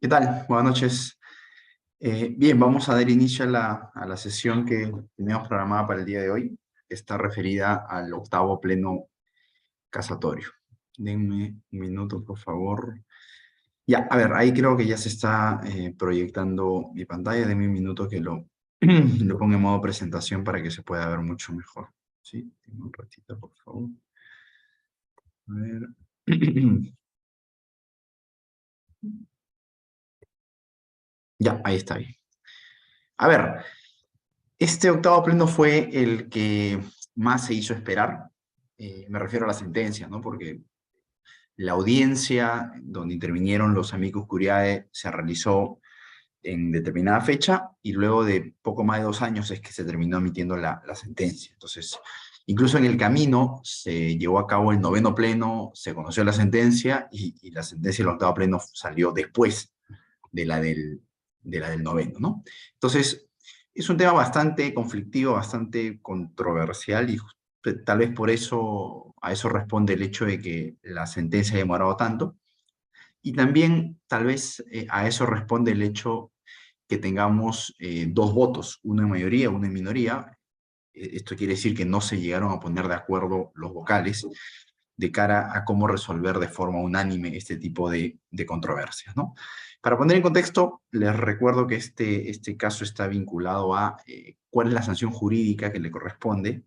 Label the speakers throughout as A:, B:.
A: ¿Qué tal? Buenas noches. Bien, vamos a dar inicio a la sesión que teníamos programada para el día de hoy. Está referida al octavo pleno casatorio. Denme un minuto, por favor. Ya, a ver, ahí creo que ya se está proyectando mi pantalla. Denme un minuto que lo ponga en modo presentación para que se pueda ver mucho mejor. Sí, denme un ratito, por favor. A ver. Ya, ahí está bien. A ver, este octavo pleno fue el que más se hizo esperar. Me refiero a la sentencia, ¿no? Porque la audiencia donde intervinieron los amicus curiae se realizó en determinada fecha y luego de poco más de 2 años es que se terminó emitiendo la sentencia. Entonces, incluso en el camino se llevó a cabo el noveno pleno, se conoció la sentencia y la sentencia del octavo pleno salió después de la del noveno, ¿no? Entonces, es un tema bastante conflictivo, bastante controversial y tal vez por eso, a eso responde el hecho de que la sentencia haya demorado tanto. Y también tal vez a eso responde el hecho que tengamos dos votos, uno en mayoría, uno en minoría. Esto quiere decir que no se llegaron a poner de acuerdo los vocales de cara a cómo resolver de forma unánime este tipo de controversias, ¿no? Para poner en contexto, les recuerdo que este caso está vinculado a cuál es la sanción jurídica que le corresponde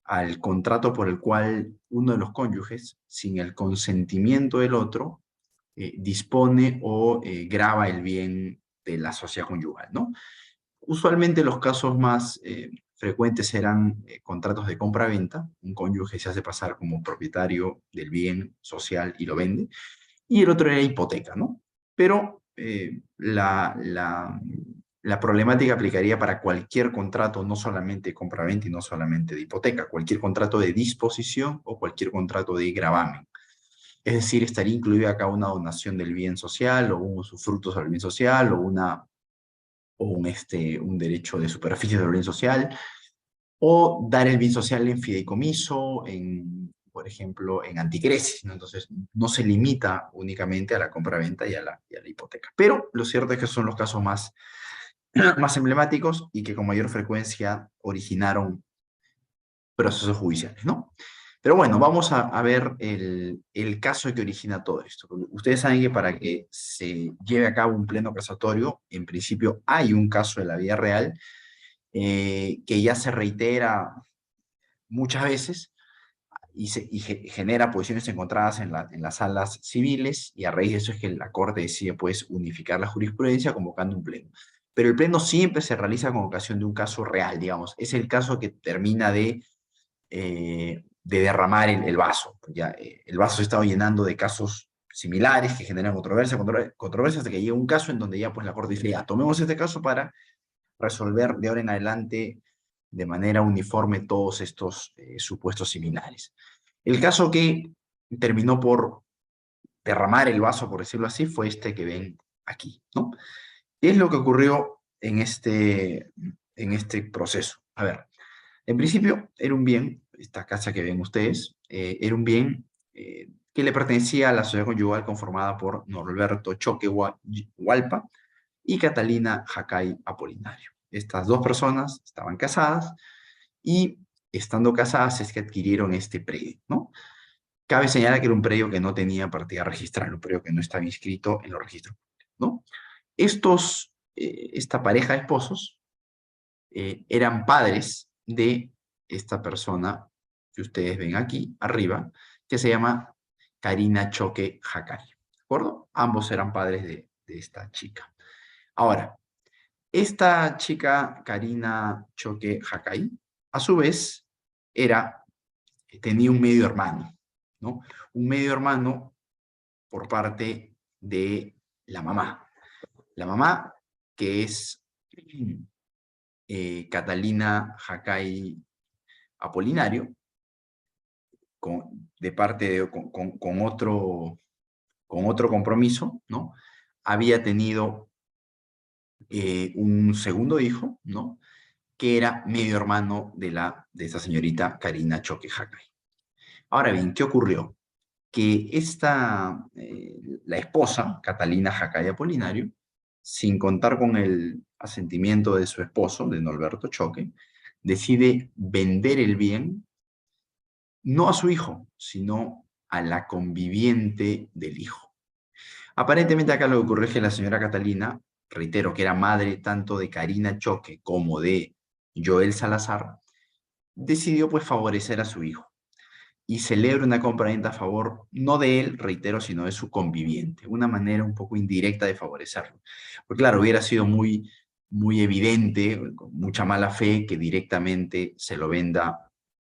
A: al contrato por el cual uno de los cónyuges, sin el consentimiento del otro, dispone o grava el bien de la sociedad conyugal, ¿no? Usualmente los casos más frecuentes eran contratos de compra-venta. Un cónyuge se hace pasar como propietario del bien social y lo vende. Y el otro era hipoteca, ¿no? Pero la problemática aplicaría para cualquier contrato, no solamente de compra-venta y no solamente de hipoteca, cualquier contrato de disposición o cualquier contrato de gravamen. Es decir, estaría incluida acá una donación del bien social o un usufructo sobre el bien social o un derecho de superficie sobre el bien social, o dar el bien social en fideicomiso, por ejemplo, en anticresis, ¿no? Entonces, no se limita únicamente a la compraventa y a la hipoteca. Pero lo cierto es que son los casos más emblemáticos y que con mayor frecuencia originaron procesos judiciales, ¿no? Pero bueno, vamos a ver el caso que origina todo esto. Ustedes saben que para que se lleve a cabo un pleno casatorio, en principio hay un caso de la vida real que ya se reitera muchas veces y genera posiciones encontradas en las salas civiles, y a raíz de eso es que la Corte decide pues unificar la jurisprudencia convocando un pleno. Pero el pleno siempre se realiza con ocasión de un caso real, digamos. Es el caso que termina de derramar el vaso. Ya, el vaso se estaba llenando de casos similares que generan controversia hasta que llega un caso en donde ya pues la Corte dice, ya, tomemos este caso para resolver de ahora en adelante de manera uniforme todos estos supuestos similares. El caso que terminó por derramar el vaso, por decirlo así, fue este que ven aquí, ¿no? ¿Qué es lo que ocurrió en este proceso? A ver, en principio era un bien, esta casa que ven ustedes, era un bien que le pertenecía a la sociedad conyugal conformada por Norberto Choque Hualpa y Catalina Jacay Apolinario. Estas dos personas estaban casadas y estando casadas es que adquirieron este predio, ¿no? Cabe señalar que era un predio que no tenía partida registral, un predio que no estaba inscrito en los registros, ¿no? Esta pareja de esposos eran padres de esta persona que ustedes ven aquí arriba, que se llama Karina Choque Jacay, ¿de acuerdo? Ambos eran padres de esta chica. Ahora, esta chica, Karina Choque Jacay, a su vez, tenía un medio hermano, ¿no? Un medio hermano por parte de la mamá. La mamá, que es Catalina Jacay Apolinario, de parte con otro compromiso, ¿no? Había tenido un segundo hijo, ¿no? Que era medio hermano de esa señorita Karina Choque Jacay. Ahora bien, ¿qué ocurrió? que la esposa, Catalina Jacay Apolinario, sin contar con el asentimiento de su esposo, de Norberto Choque, decide vender el bien, no a su hijo, sino a la conviviente del hijo. Aparentemente acá lo que ocurre es que la señora Catalina, reitero, que era madre tanto de Karina Choque como de Joel Salazar, decidió pues favorecer a su hijo y celebra una compraventa a favor, no de él, reitero, sino de su conviviente. Una manera un poco indirecta de favorecerlo. Porque claro, hubiera sido muy evidente, con mucha mala fe, que directamente se lo venda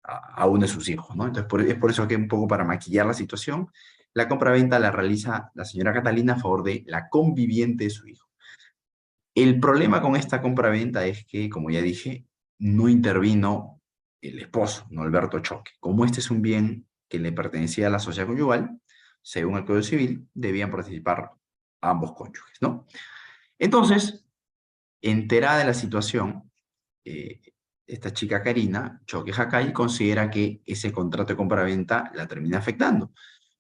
A: a uno de sus hijos, ¿no? Entonces, es por eso que un poco para maquillar la situación, la compraventa la realiza la señora Catalina a favor de la conviviente de su hijo. El problema con esta compraventa es que, como ya dije, no intervino el esposo, no Alberto Choque. Como este es un bien que le pertenecía a la sociedad conyugal, según el Código Civil, debían participar ambos cónyuges, ¿no? Entonces, enterada de la situación, eh, esta chica Karina Choque Jacay considera que ese contrato de compraventa la termina afectando.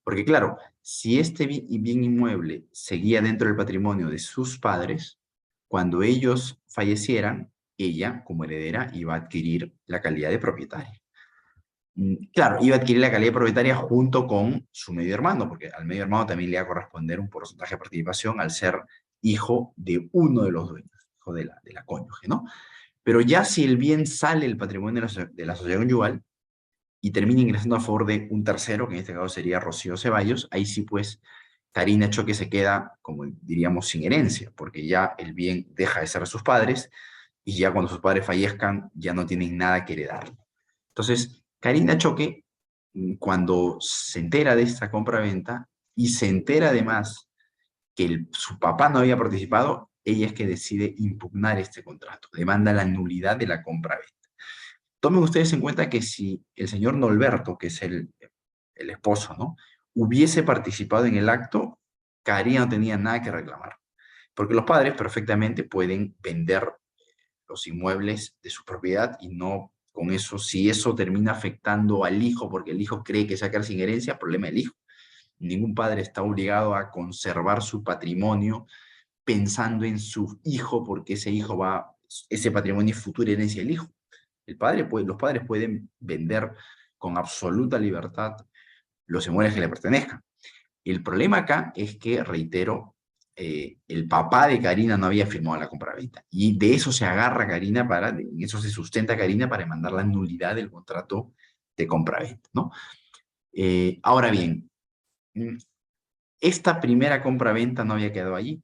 A: Porque claro, si este bien inmueble seguía dentro del patrimonio de sus padres, cuando ellos fallecieran, ella, como heredera, iba a adquirir la calidad de propietaria. Claro, iba a adquirir la calidad de propietaria junto con su medio hermano, porque al medio hermano también le iba a corresponder un porcentaje de participación al ser hijo de uno de los dueños, hijo de la cónyuge, ¿no? Pero ya si el bien sale del patrimonio de la sociedad conyugal y termina ingresando a favor de un tercero, que en este caso sería Rocío Ceballos, ahí sí pues Karina Choque se queda, como diríamos, sin herencia, porque ya el bien deja de ser de sus padres y ya cuando sus padres fallezcan ya no tienen nada que heredar. Entonces, Karina Choque, cuando se entera de esta compra-venta y se entera además que su papá no había participado, ella es que decide impugnar este contrato, demanda la nulidad de la compra-venta. Tomen ustedes en cuenta que si el señor Norberto, que es el esposo, ¿no? Hubiese participado en el acto, Karina no tenía nada que reclamar, porque los padres perfectamente pueden vender los inmuebles de su propiedad y no con eso, si eso termina afectando al hijo, porque el hijo cree que se va a quedar sin herencia, problema del hijo. Ningún padre está obligado a conservar su patrimonio pensando en su hijo, porque ese patrimonio es futura herencia del hijo. Los padres pueden vender con absoluta libertad los inmuebles que le pertenezcan. El problema acá es que, reitero, el papá de Karina no había firmado la compraventa. Y de eso se agarra Karina en eso se sustenta Karina para mandar la nulidad del contrato de compraventa, ¿no? Ahora bien, mm, esta primera compraventa no había quedado allí,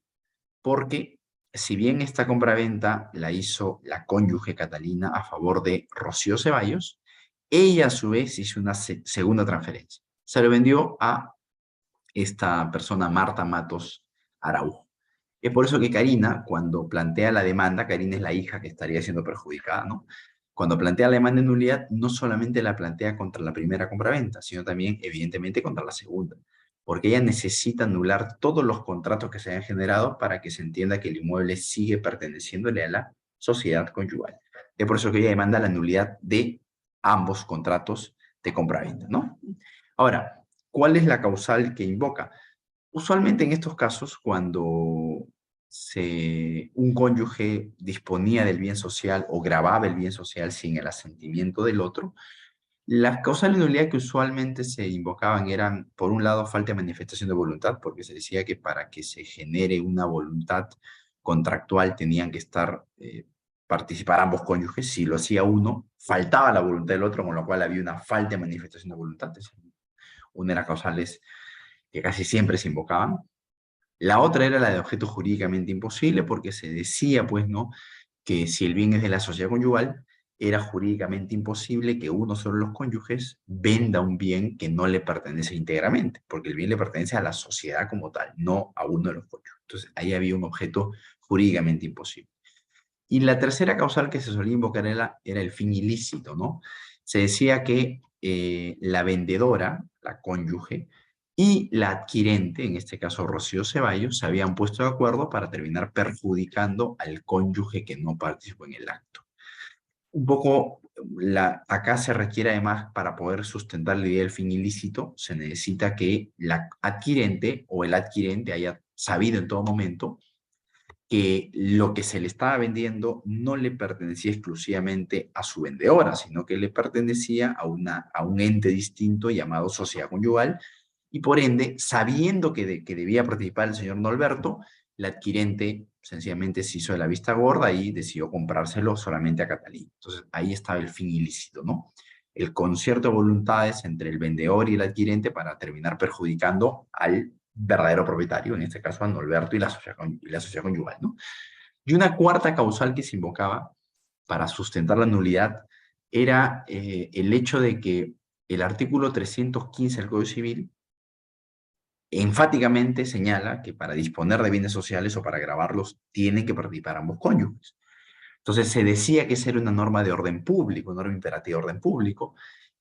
A: porque si bien esta compraventa la hizo la cónyuge Catalina a favor de Rocío Ceballos, ella a su vez hizo una segunda transferencia. Se lo vendió a esta persona Marta Matos Araujo. Es por eso que Karina, cuando plantea la demanda, Karina es la hija que estaría siendo perjudicada, ¿no? Cuando plantea la demanda de nulidad, no solamente la plantea contra la primera compraventa, sino también, evidentemente, contra la segunda, porque ella necesita anular todos los contratos que se hayan generado para que se entienda que el inmueble sigue perteneciéndole a la sociedad conyugal. Es por eso que ella demanda la nulidad de ambos contratos de compraventa, ¿no? Ahora, ¿cuál es la causal que invoca? Usualmente en estos casos, cuando un cónyuge disponía del bien social o grababa el bien social sin el asentimiento del otro, las causales de nulidad que usualmente se invocaban eran, por un lado, falta de manifestación de voluntad, porque se decía que para que se genere una voluntad contractual tenían que participar ambos cónyuges. Si lo hacía uno, faltaba la voluntad del otro, con lo cual había una falta de manifestación de voluntad. Es una de las causales que casi siempre se invocaban. La otra era la de objeto jurídicamente imposible, porque se decía, pues, ¿no?, que si el bien es de la sociedad conyugal, era jurídicamente imposible que uno solo de los cónyuges venda un bien que no le pertenece íntegramente, porque el bien le pertenece a la sociedad como tal, no a uno de los cónyuges. Entonces, ahí había un objeto jurídicamente imposible. Y la tercera causal que se solía invocar era el fin ilícito, ¿no? Se decía que la vendedora, la cónyuge, y la adquirente, en este caso Rocío Ceballos, se habían puesto de acuerdo para terminar perjudicando al cónyuge que no participó en el acto. Un poco acá se requiere además, para poder sustentar la idea del fin ilícito, se necesita que la adquirente o el adquirente haya sabido en todo momento que lo que se le estaba vendiendo no le pertenecía exclusivamente a su vendedora, sino que le pertenecía a un ente distinto llamado sociedad conyugal, y por ende, sabiendo que debía participar el señor Norberto, la adquirente sencillamente se hizo de la vista gorda y decidió comprárselo solamente a Catalina. Entonces, ahí estaba el fin ilícito, ¿no? El concierto de voluntades entre el vendedor y el adquirente para terminar perjudicando al verdadero propietario, en este caso a Norberto y la sociedad conyugal, ¿no? Y una cuarta causal que se invocaba para sustentar la nulidad era el hecho de que el artículo 315 del Código Civil enfáticamente señala que para disponer de bienes sociales o para gravarlos tienen que participar ambos cónyuges. Entonces se decía que esa era una norma de orden público, una norma imperativa de orden público,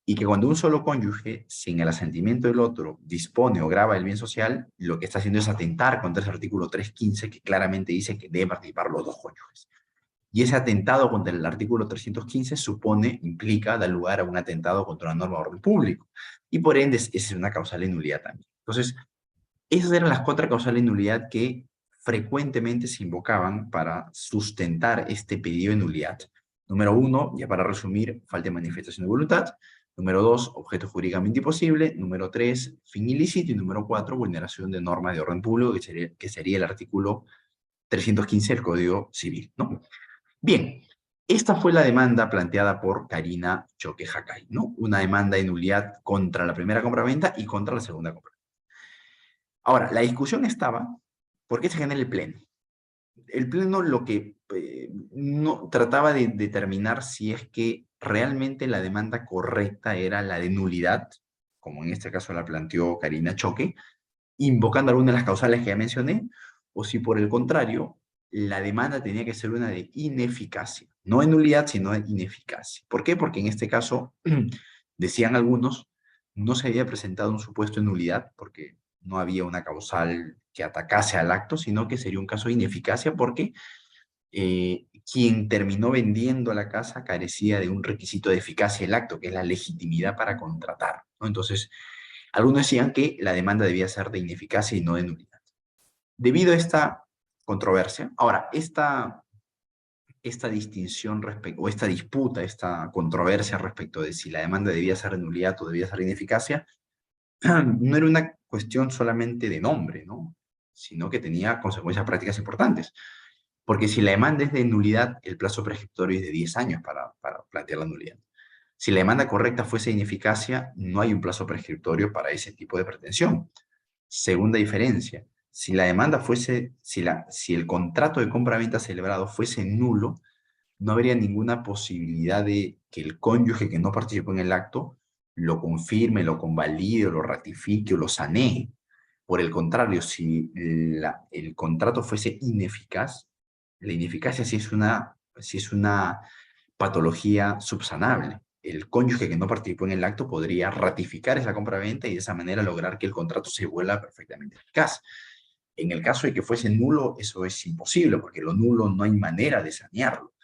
A: y que cuando un solo cónyuge, sin el asentimiento del otro, dispone o grava el bien social, lo que está haciendo es atentar contra ese artículo 315 que claramente dice que deben participar los dos cónyuges. Y ese atentado contra el artículo 315 implica, dar lugar a un atentado contra una norma de orden público. Y por ende, esa es una causal de nulidad también. Entonces, esas eran las cuatro causales de nulidad que frecuentemente se invocaban para sustentar este pedido de nulidad. Número uno, ya para resumir, falta de manifestación de voluntad. Número dos, objeto jurídicamente imposible. Número tres, fin ilícito. Y número cuatro, vulneración de normas de orden público, que sería el artículo 315 del Código Civil, ¿no? Bien, esta fue la demanda planteada por Karina Choque Jacay, ¿no? Una demanda de nulidad contra la primera compraventa y contra la segunda compraventa. Ahora, la discusión estaba, ¿por qué se genera el pleno? El pleno lo que no trataba de determinar si es que realmente la demanda correcta era la de nulidad, como en este caso la planteó Karina Choque, invocando algunas de las causales que ya mencioné, o si por el contrario, la demanda tenía que ser una de ineficacia, no de nulidad, sino de ineficacia. ¿Por qué? Porque en este caso, decían algunos, no se había presentado un supuesto de nulidad, porque no había una causal que atacase al acto, sino que sería un caso de ineficacia porque quien terminó vendiendo la casa carecía de un requisito de eficacia del acto, que es la legitimidad para contratar, ¿no? Entonces, algunos decían que la demanda debía ser de ineficacia y no de nulidad. Debido a esta controversia, ahora, esta distinción o esta disputa, esta controversia respecto de si la demanda debía ser de nulidad o debía ser de ineficacia, no era una cuestión solamente de nombre, ¿no? Sino que tenía consecuencias prácticas importantes. Porque si la demanda es de nulidad, el plazo prescriptorio es de 10 años para plantear la nulidad. Si la demanda correcta fuese de ineficacia, no hay un plazo prescriptorio para ese tipo de pretensión. Segunda diferencia, si la demanda fuese, si el contrato de compra-venta celebrado fuese nulo, no habría ninguna posibilidad de que el cónyuge que no participó en el acto lo confirme, lo convalide, o lo ratifique o lo sanee. Por el contrario, si el contrato fuese ineficaz, la ineficacia sí es una patología subsanable. El cónyuge que no participó en el acto podría ratificar esa compra-venta y de esa manera lograr que el contrato se vuelva perfectamente eficaz. En el caso de que fuese nulo, eso es imposible, porque lo nulo no hay manera de sanearlo.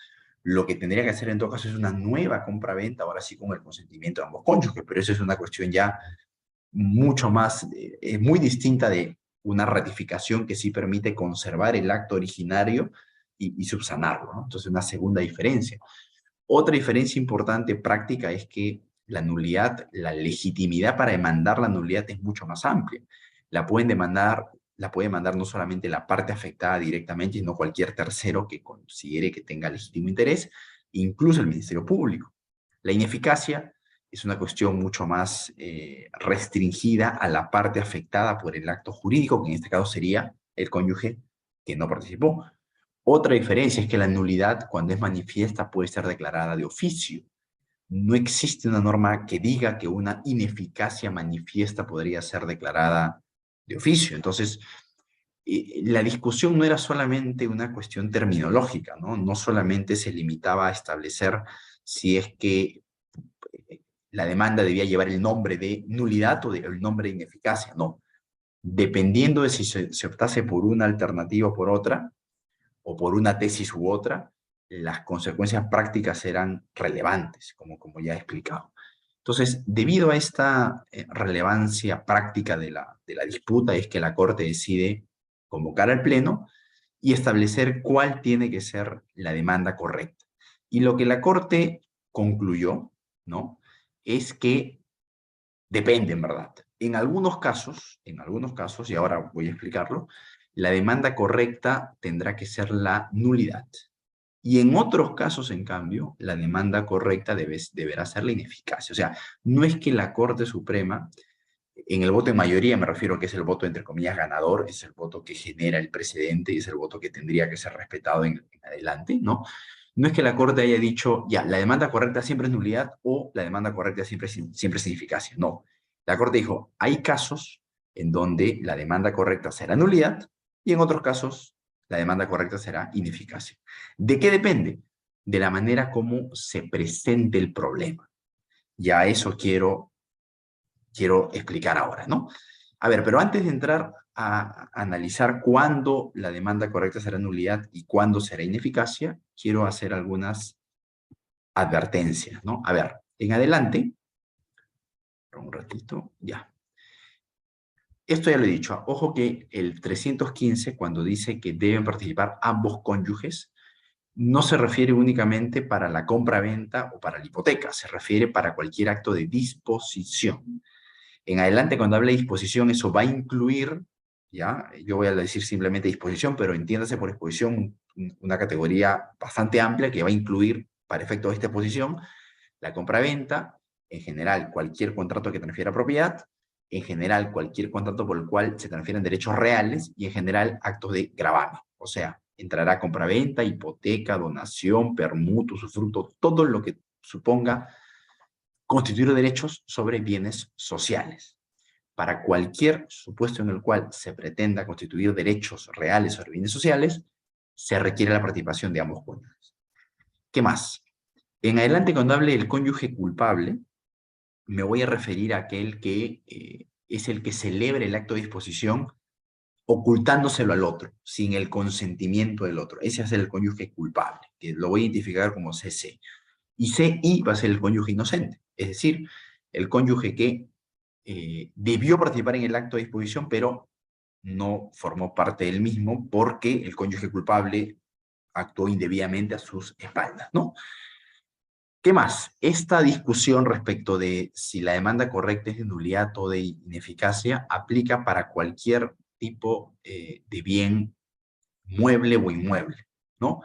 A: Lo que tendría que hacer en todo caso es una nueva compra-venta, ahora sí con el consentimiento de ambos cónyuges, pero eso es una cuestión ya mucho más, muy distinta de una ratificación que sí permite conservar el acto originario y subsanarlo, ¿no? Entonces, una segunda diferencia. Otra diferencia importante práctica es que la nulidad, la legitimidad para demandar la nulidad es mucho más amplia. La puede demandar no solamente la parte afectada directamente, sino cualquier tercero que considere que tenga legítimo interés, incluso el Ministerio Público. La ineficacia es una cuestión mucho más restringida a la parte afectada por el acto jurídico, que en este caso sería el cónyuge que no participó. Otra diferencia es que la nulidad, cuando es manifiesta, puede ser declarada de oficio. No existe una norma que diga que una ineficacia manifiesta podría ser declarada de oficio. Entonces, la discusión no era solamente una cuestión terminológica, ¿no? No solamente se limitaba a establecer si es que la demanda debía llevar el nombre de nulidad o el nombre de ineficacia, no. Dependiendo de si se optase por una alternativa o por otra, o por una tesis u otra, las consecuencias prácticas serán relevantes, como ya he explicado. Entonces, debido a esta relevancia práctica de la disputa, es que la Corte decide convocar al Pleno y establecer cuál tiene que ser la demanda correcta. Y lo que la Corte concluyó, ¿no?, es que depende, en verdad. En algunos casos, y ahora voy a explicarlo, la demanda correcta tendrá que ser la nulidad. Y en otros casos, en cambio, la demanda correcta deberá ser la ineficacia. O sea, no es que la Corte Suprema, en el voto en mayoría, me refiero a que es el voto, entre comillas, ganador, es el voto que genera el precedente y es el voto que tendría que ser respetado en adelante, ¿no? No es que la Corte haya dicho, ya, la demanda correcta siempre es nulidad o la demanda correcta siempre es ineficacia. No. La Corte dijo, hay casos en donde la demanda correcta será nulidad y en otros casos la demanda correcta será ineficacia. ¿De qué depende? De la manera como se presente el problema. Ya eso quiero explicar ahora, ¿no? A ver, pero antes de entrar a analizar cuándo la demanda correcta será nulidad y cuándo será ineficacia, quiero hacer algunas advertencias, ¿no? A ver, en adelante, un ratito, ya. Esto ya lo he dicho, ojo que el 315, cuando dice que deben participar ambos cónyuges, no se refiere únicamente para la compra-venta o para la hipoteca, se refiere para cualquier acto de disposición. En adelante, cuando hable de disposición, eso va a incluir, ¿ya? Yo voy a decir simplemente disposición, pero entiéndase por disposición una categoría bastante amplia que va a incluir, para efectos de esta exposición, la compra-venta, en general, cualquier contrato que transfiera propiedad, en general, cualquier contrato por el cual se transfieren derechos reales y, en general, actos de gravamen. O sea, entrará compra-venta, hipoteca, donación, permuto, usufructo, todo lo que suponga constituir derechos sobre bienes sociales. Para cualquier supuesto en el cual se pretenda constituir derechos reales sobre bienes sociales, se requiere la participación de ambos cónyuges. ¿Qué más? En adelante, cuando hable del cónyuge culpable, me voy a referir a aquel que es el que celebra el acto de disposición ocultándoselo al otro, sin el consentimiento del otro. Ese es el cónyuge culpable, que lo voy a identificar como CC. Y CI va a ser el cónyuge inocente, es decir, el cónyuge que debió participar en el acto de disposición, pero no formó parte del mismo porque el cónyuge culpable actuó indebidamente a sus espaldas, ¿no? ¿Qué más? Esta discusión respecto de si la demanda correcta es de nulidad o de ineficacia aplica para cualquier tipo de bien mueble o inmueble, ¿no?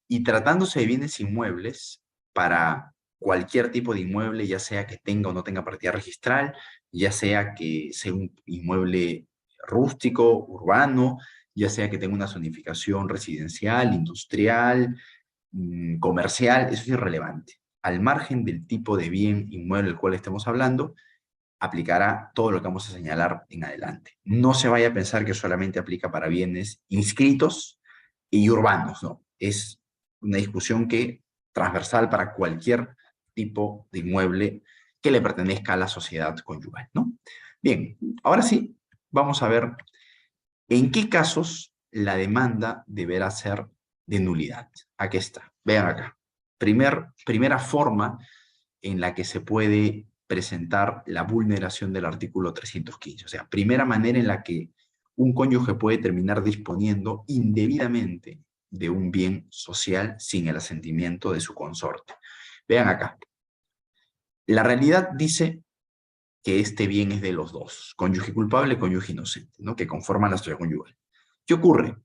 A: Y tratándose de bienes inmuebles, para cualquier tipo de inmueble, ya sea que tenga o no tenga partida registral, ya sea que sea un inmueble rústico, urbano, ya sea que tenga una zonificación residencial, industrial, comercial, eso es irrelevante. Al margen del tipo de bien inmueble del cual estemos hablando, aplicará todo lo que vamos a señalar en adelante. No se vaya a pensar que solamente aplica para bienes inscritos y urbanos, no. Es una discusión que transversal para cualquier tipo de inmueble que le pertenezca a la sociedad conyugal, ¿no? Bien, ahora sí, vamos a ver en qué casos la demanda deberá ser de nulidad. Aquí está, vean acá. Primera forma en la que se puede presentar la vulneración del artículo 315. O sea, primera manera en la que un cónyuge puede terminar disponiendo indebidamente de un bien social sin el asentimiento de su consorte. Vean acá. La realidad dice que este bien es de los dos, cónyuge culpable, cónyuge inocente, ¿no?, que conforman la sociedad conyugal. ¿Qué ocurre?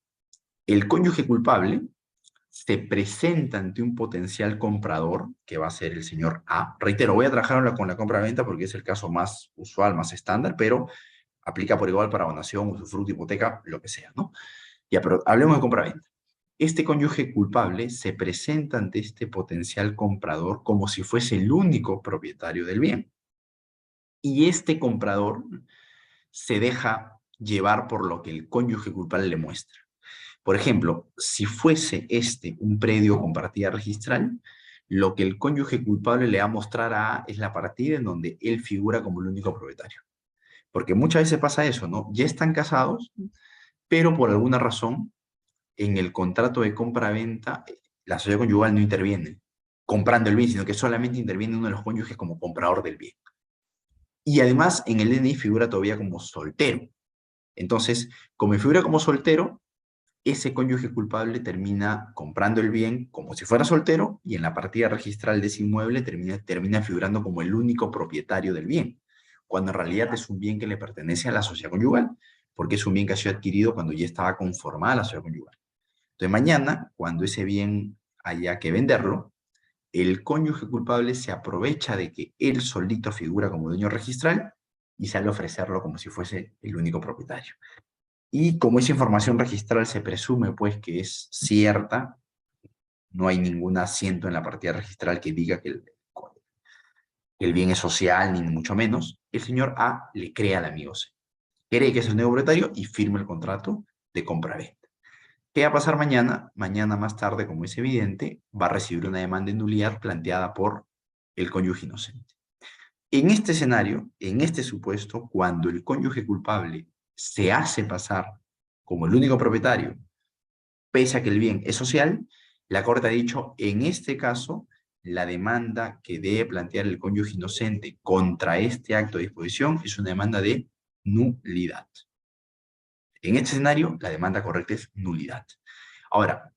A: El cónyuge culpable se presenta ante un potencial comprador, que va a ser el señor A. Reitero, voy a trabajar con la compra-venta porque es el caso más usual, más estándar, pero aplica por igual para donación, usufructo, hipoteca, lo que sea, ¿no? Ya, pero hablemos de compra-venta. Este cónyuge culpable se presenta ante este potencial comprador como si fuese el único propietario del bien. Y este comprador se deja llevar por lo que el cónyuge culpable le muestra. Por ejemplo, si fuese este un predio con partida registral, lo que el cónyuge culpable le va a mostrar a A es la partida en donde él figura como el único propietario. Porque muchas veces pasa eso, ¿no? Ya están casados, pero por alguna razón, en el contrato de compra-venta la sociedad conyugal no interviene comprando el bien, sino que solamente interviene uno de los cónyuges como comprador del bien. Y además en el DNI figura todavía como soltero. Entonces, como figura como soltero, ese cónyuge culpable termina comprando el bien como si fuera soltero y en la partida registral de ese inmueble termina figurando como el único propietario del bien, cuando en realidad es un bien que le pertenece a la sociedad conyugal, porque es un bien que ha sido adquirido cuando ya estaba conformada la sociedad conyugal. Entonces mañana, cuando ese bien haya que venderlo, el cónyuge culpable se aprovecha de que él solito figura como dueño registral y sale a ofrecerlo como si fuese el único propietario. Y como esa información registral se presume pues que es cierta, no hay ningún asiento en la partida registral que diga que el bien es social, ni mucho menos, el señor A le cree al amigo C. Cree que es el nuevo propietario y firma el contrato de compra-venta. ¿Qué va a pasar mañana? Mañana más tarde, como es evidente, va a recibir una demanda de nulidad planteada por el cónyuge inocente. En este escenario, en este supuesto, cuando el cónyuge culpable se hace pasar como el único propietario, pese a que el bien es social, la Corte ha dicho, en este caso, la demanda que debe plantear el cónyuge inocente contra este acto de disposición es una demanda de nulidad. En este escenario, la demanda correcta es nulidad. Ahora,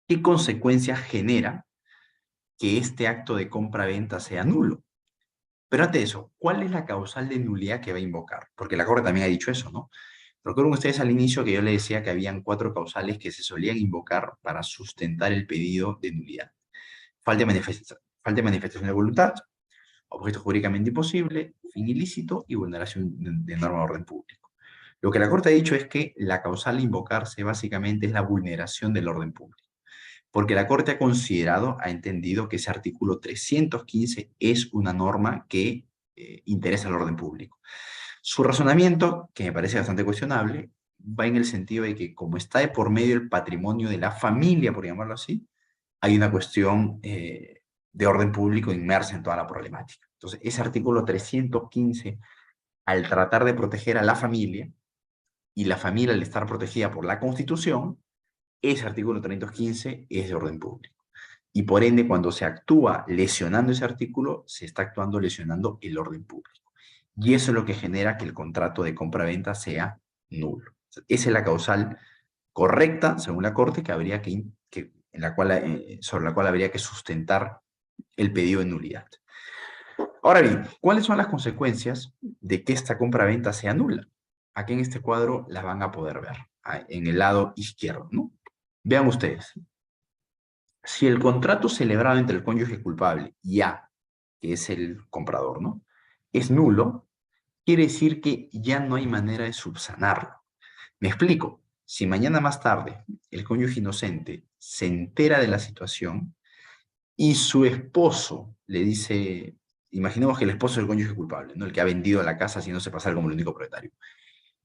A: ¿qué consecuencias genera que este acto de compra-venta sea nulo? Pero antes de eso, ¿cuál es la causal de nulidad que va a invocar? Porque la Corte también ha dicho eso, ¿no? Recuerden ustedes al inicio que yo les decía que habían 4 causales que se solían invocar para sustentar el pedido de nulidad. Falta de manifestación de voluntad, objeto jurídicamente imposible, fin ilícito y vulneración de norma de orden público. Lo que la Corte ha dicho es que la causal a invocarse básicamente es la vulneración del orden público, porque la Corte ha considerado, ha entendido que ese artículo 315 es una norma que interesa al orden público. Su razonamiento, que me parece bastante cuestionable, va en el sentido de que como está de por medio el patrimonio de la familia, por llamarlo así, hay una cuestión de orden público inmersa en toda la problemática. Entonces, ese artículo 315, al tratar de proteger a la familia, y la familia al estar protegida por la Constitución, ese artículo 315 es de orden público. Y por ende, cuando se actúa lesionando ese artículo, se está actuando lesionando el orden público. Y eso es lo que genera que el contrato de compra-venta sea nulo. Esa es la causal correcta, según la Corte, sobre la cual habría que sustentar el pedido de nulidad. Ahora bien, ¿cuáles son las consecuencias de que esta compra-venta sea nula? Aquí en este cuadro las van a poder ver, en el lado izquierdo, ¿no? Vean ustedes. Si el contrato celebrado entre el cónyuge culpable y A, que es el comprador, ¿no?, es nulo, quiere decir que ya no hay manera de subsanarlo. Me explico. Si mañana más tarde el cónyuge inocente se entera de la situación y su esposo le dice, imaginemos que el esposo del cónyuge culpable, ¿no?, el que ha vendido la casa haciéndose pasar como el único propietario,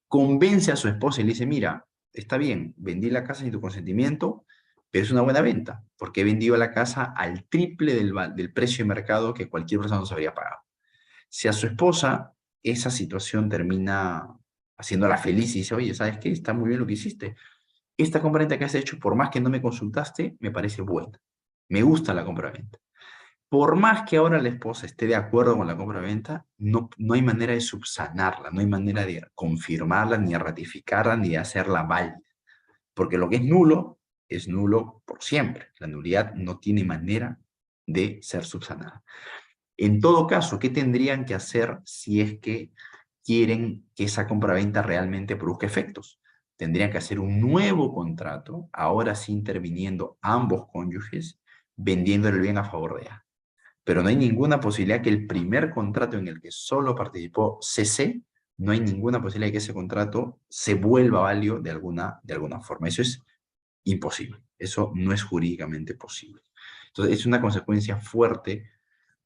A: convence a su esposa y le dice, mira, está bien, vendí la casa sin tu consentimiento, pero es una buena venta, porque he vendido la casa al triple del precio de mercado que cualquier persona nos habría pagado. Si a su esposa esa situación termina haciéndola feliz y dice, oye, ¿sabes qué? Está muy bien lo que hiciste. Esta compraventa que has hecho, por más que no me consultaste, me parece buena. Me gusta la compraventa. Por más que ahora la esposa esté de acuerdo con la compra-venta, no hay manera de subsanarla, no hay manera de confirmarla, ni de ratificarla, ni de hacerla válida. Porque lo que es nulo por siempre. La nulidad no tiene manera de ser subsanada. En todo caso, ¿qué tendrían que hacer si es que quieren que esa compra-venta realmente produzca efectos? Tendrían que hacer un nuevo contrato, ahora sí interviniendo ambos cónyuges, vendiendo el bien a favor de A. Pero no hay ninguna posibilidad que el primer contrato en el que solo participó CC, no hay ninguna posibilidad de que ese contrato se vuelva válido de alguna forma. Eso es imposible. Eso no es jurídicamente posible. Entonces, es una consecuencia fuerte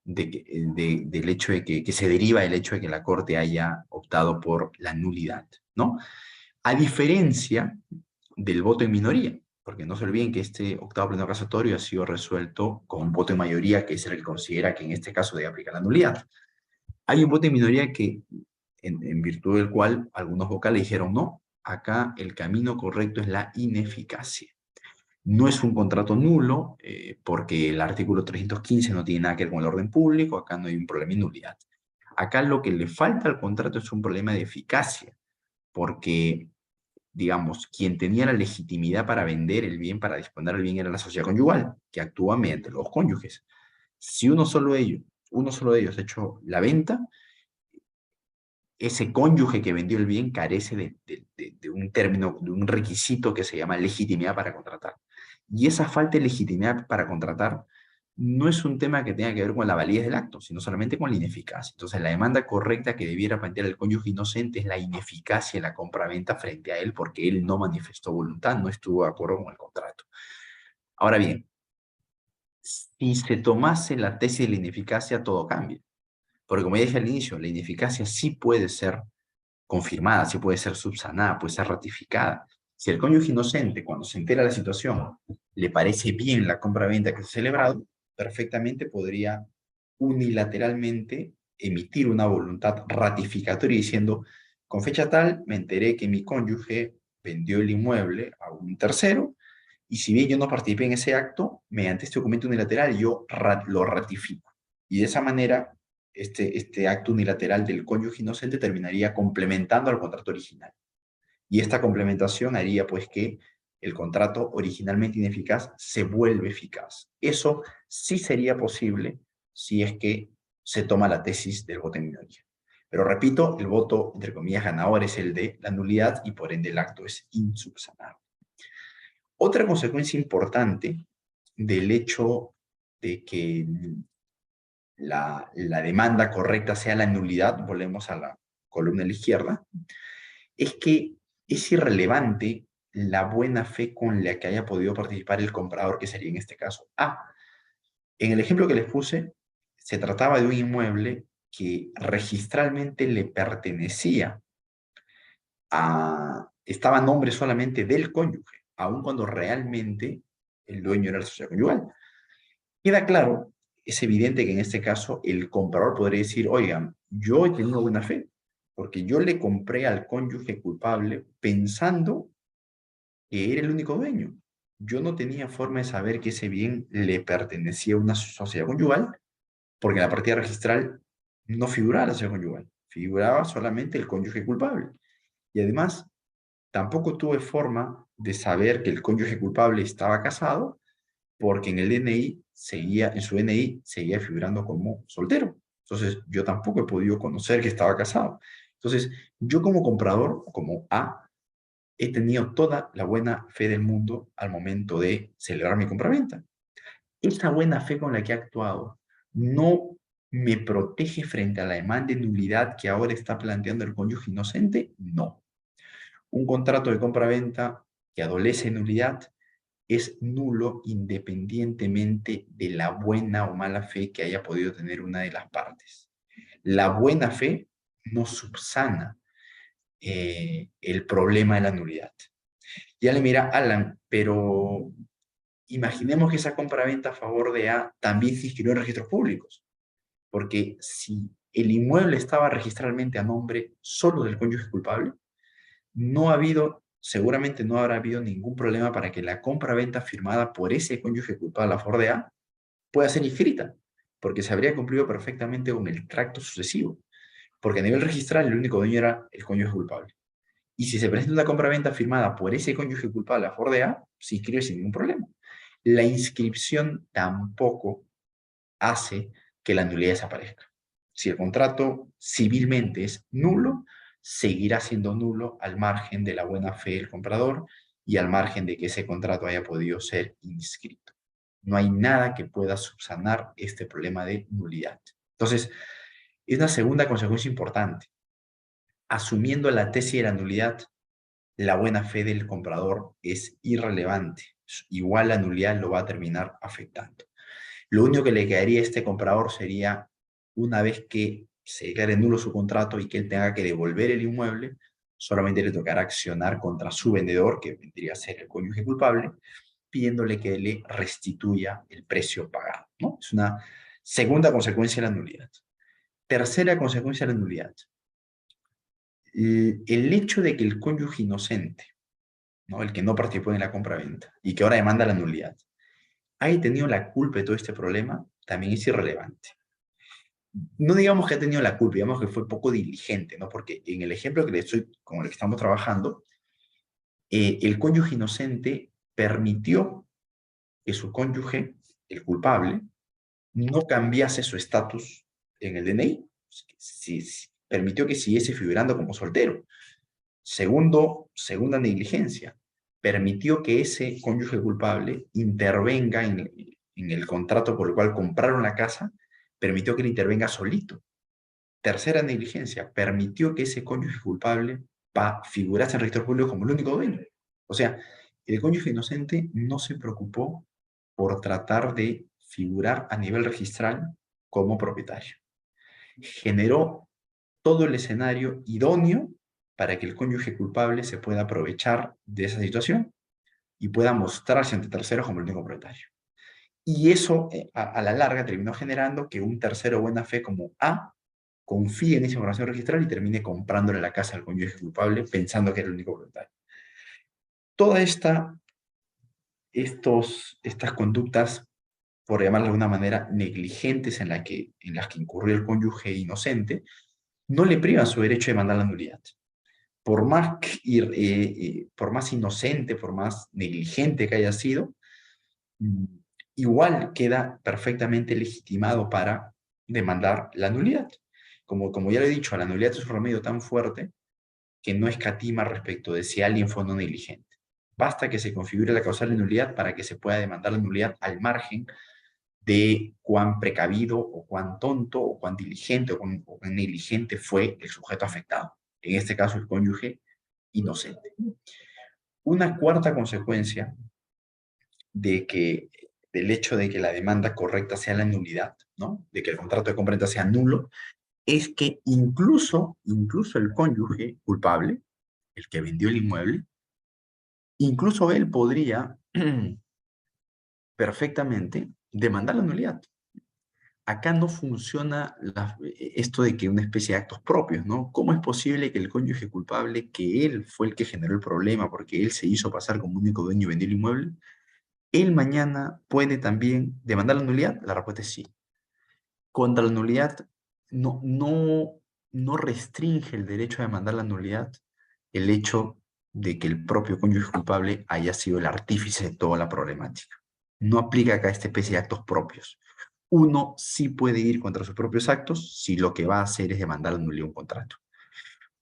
A: del hecho de que se deriva del hecho de que la Corte haya optado por la nulidad, ¿no? A diferencia del voto en minoría, porque no se olviden que este octavo pleno casatorio ha sido resuelto con un voto en mayoría, que es el que considera que en este caso debe aplicar la nulidad. Hay un voto en minoría que, en virtud del cual algunos vocales dijeron no, acá el camino correcto es la ineficacia. No es un contrato nulo, porque el artículo 315 no tiene nada que ver con el orden público, acá no hay un problema de nulidad. Acá lo que le falta al contrato es un problema de eficacia, porque, digamos, quien tenía la legitimidad para vender el bien, para disponer el bien, era la sociedad conyugal, que actúa mediante los cónyuges. Si uno solo de ellos ha hecho la venta, ese cónyuge que vendió el bien carece de un término, de un requisito que se llama legitimidad para contratar. Y esa falta de legitimidad para contratar no es un tema que tenga que ver con la validez del acto, sino solamente con la ineficacia. Entonces, la demanda correcta que debiera plantear el cónyuge inocente es la ineficacia en la compraventa frente a él, porque él no manifestó voluntad, no estuvo de acuerdo con el contrato. Ahora bien, si se tomase la tesis de la ineficacia, todo cambia. Porque como ya dije al inicio, la ineficacia sí puede ser confirmada, sí puede ser subsanada, puede ser ratificada. Si el cónyuge inocente, cuando se entera de la situación, le parece bien la compra-venta que se ha celebrado, perfectamente podría unilateralmente emitir una voluntad ratificatoria diciendo, con fecha tal, me enteré que mi cónyuge vendió el inmueble a un tercero, y si bien yo no participé en ese acto, mediante este documento unilateral yo lo ratifico. Y de esa manera este acto unilateral del cónyuge inocente terminaría complementando al contrato original. Y esta complementación haría pues que el contrato originalmente ineficaz se vuelve eficaz. Eso sí sería posible si es que se toma la tesis del voto en minoría. Pero repito, el voto, entre comillas, ganador es el de la nulidad y por ende el acto es insubsanable. Otra consecuencia importante del hecho de que la demanda correcta sea la nulidad, volvemos a la columna de la izquierda, es que es irrelevante la buena fe con la que haya podido participar el comprador, que sería en este caso A. En el ejemplo que les puse, se trataba de un inmueble que registralmente le pertenecía estaba a nombre solamente del cónyuge, aun cuando realmente el dueño era la sociedad conyugal. Queda claro, es evidente que en este caso el comprador podría decir, oigan, yo he tenido buena fe, porque yo le compré al cónyuge culpable pensando que era el único dueño. Yo no tenía forma de saber que ese bien le pertenecía a una sociedad conyugal, porque en la partida registral no figuraba la sociedad conyugal, figuraba solamente el cónyuge culpable. Y además, tampoco tuve forma de saber que el cónyuge culpable estaba casado, porque en el DNI en su DNI seguía figurando como soltero. Entonces, yo tampoco he podido conocer que estaba casado. Entonces, yo como comprador, como A, he tenido toda la buena fe del mundo al momento de celebrar mi compraventa. Esta buena fe con la que he actuado no me protege frente a la demanda de nulidad que ahora está planteando el cónyuge inocente. No. Un contrato de compra-venta que adolece de nulidad es nulo independientemente de la buena o mala fe que haya podido tener una de las partes. La buena fe no subsana el problema de la nulidad. Ya le mira, Alan, pero imaginemos que esa compra-venta a favor de A también se inscribió en registros públicos, porque si el inmueble estaba registralmente a nombre solo del cónyuge culpable, seguramente no habrá habido ningún problema para que la compra-venta firmada por ese cónyuge culpable a favor de A pueda ser inscrita, porque se habría cumplido perfectamente con el tracto sucesivo, porque a nivel registral el único dueño era el cónyuge culpable. Y si se presenta una compra-venta firmada por ese cónyuge culpable a favor de A, se inscribe sin ningún problema. La inscripción tampoco hace que la nulidad desaparezca. Si el contrato civilmente es nulo, seguirá siendo nulo al margen de la buena fe del comprador y al margen de que ese contrato haya podido ser inscrito. No hay nada que pueda subsanar este problema de nulidad. Entonces, es una segunda consecuencia importante. Asumiendo la tesis de la nulidad, la buena fe del comprador es irrelevante. Igual la nulidad lo va a terminar afectando. Lo único que le quedaría a este comprador sería, una vez que se declare nulo su contrato y que él tenga que devolver el inmueble, solamente le tocará accionar contra su vendedor, que vendría a ser el cónyuge culpable, pidiéndole que le restituya el precio pagado, ¿no? Es una segunda consecuencia de la nulidad. Tercera consecuencia de la nulidad. El hecho de que el cónyuge inocente ¿no? El que no participó en la compra-venta y que ahora demanda la nulidad, haya tenido la culpa de todo este problema, también es irrelevante. No digamos que ha tenido la culpa, digamos que fue poco diligente, ¿no? Porque en el ejemplo con el que estamos trabajando, el cónyuge inocente permitió que su cónyuge, el culpable, no cambiase su estatus en el DNI. Permitió que siguiese figurando como soltero. Segunda negligencia. Permitió que ese cónyuge culpable intervenga en el contrato por el cual compraron la casa, permitió que él intervenga solito. Tercera negligencia. Permitió que ese cónyuge culpable figurase en el registro público como el único dueño. O sea, el cónyuge inocente no se preocupó por tratar de figurar a nivel registral como propietario. Generó todo el escenario idóneo para que el cónyuge culpable se pueda aprovechar de esa situación y pueda mostrarse ante terceros como el único propietario. Y eso a la larga terminó generando que un tercero buena fe como A confíe en esa información registral y termine comprándole la casa al cónyuge culpable pensando que era el único propietario. Toda estas conductas, por llamarlo de alguna manera, negligentes en las que incurrió el cónyuge inocente, no le privan su derecho de demandar la nulidad. Por más inocente, por más negligente que haya sido, mm, igual queda perfectamente legitimado para demandar la nulidad. Como ya lo he dicho, la nulidad es un remedio tan fuerte que no escatima respecto de si alguien fue o no negligente. Basta que se configure la causal de nulidad para que se pueda demandar la nulidad al margen de cuán precavido o cuán tonto o cuán diligente o cuán negligente fue el sujeto afectado. En este caso, el cónyuge inocente. Una cuarta consecuencia del hecho de que la demanda correcta sea la nulidad, ¿no? De que el contrato de compraventa sea nulo, es que incluso el cónyuge culpable, el que vendió el inmueble, incluso él podría perfectamente demandar la nulidad. Acá no funciona esto de que una especie de actos propios, ¿no? ¿Cómo es posible que el cónyuge culpable, que él fue el que generó el problema porque él se hizo pasar como único dueño y vendió el inmueble, él mañana puede también demandar la nulidad? La respuesta es sí. Contra la nulidad no restringe el derecho a demandar la nulidad el hecho de que el propio cónyuge culpable haya sido el artífice de toda la problemática. No aplica acá esta especie de actos propios. Uno sí puede ir contra sus propios actos si lo que va a hacer es demandar la nulidad de un contrato.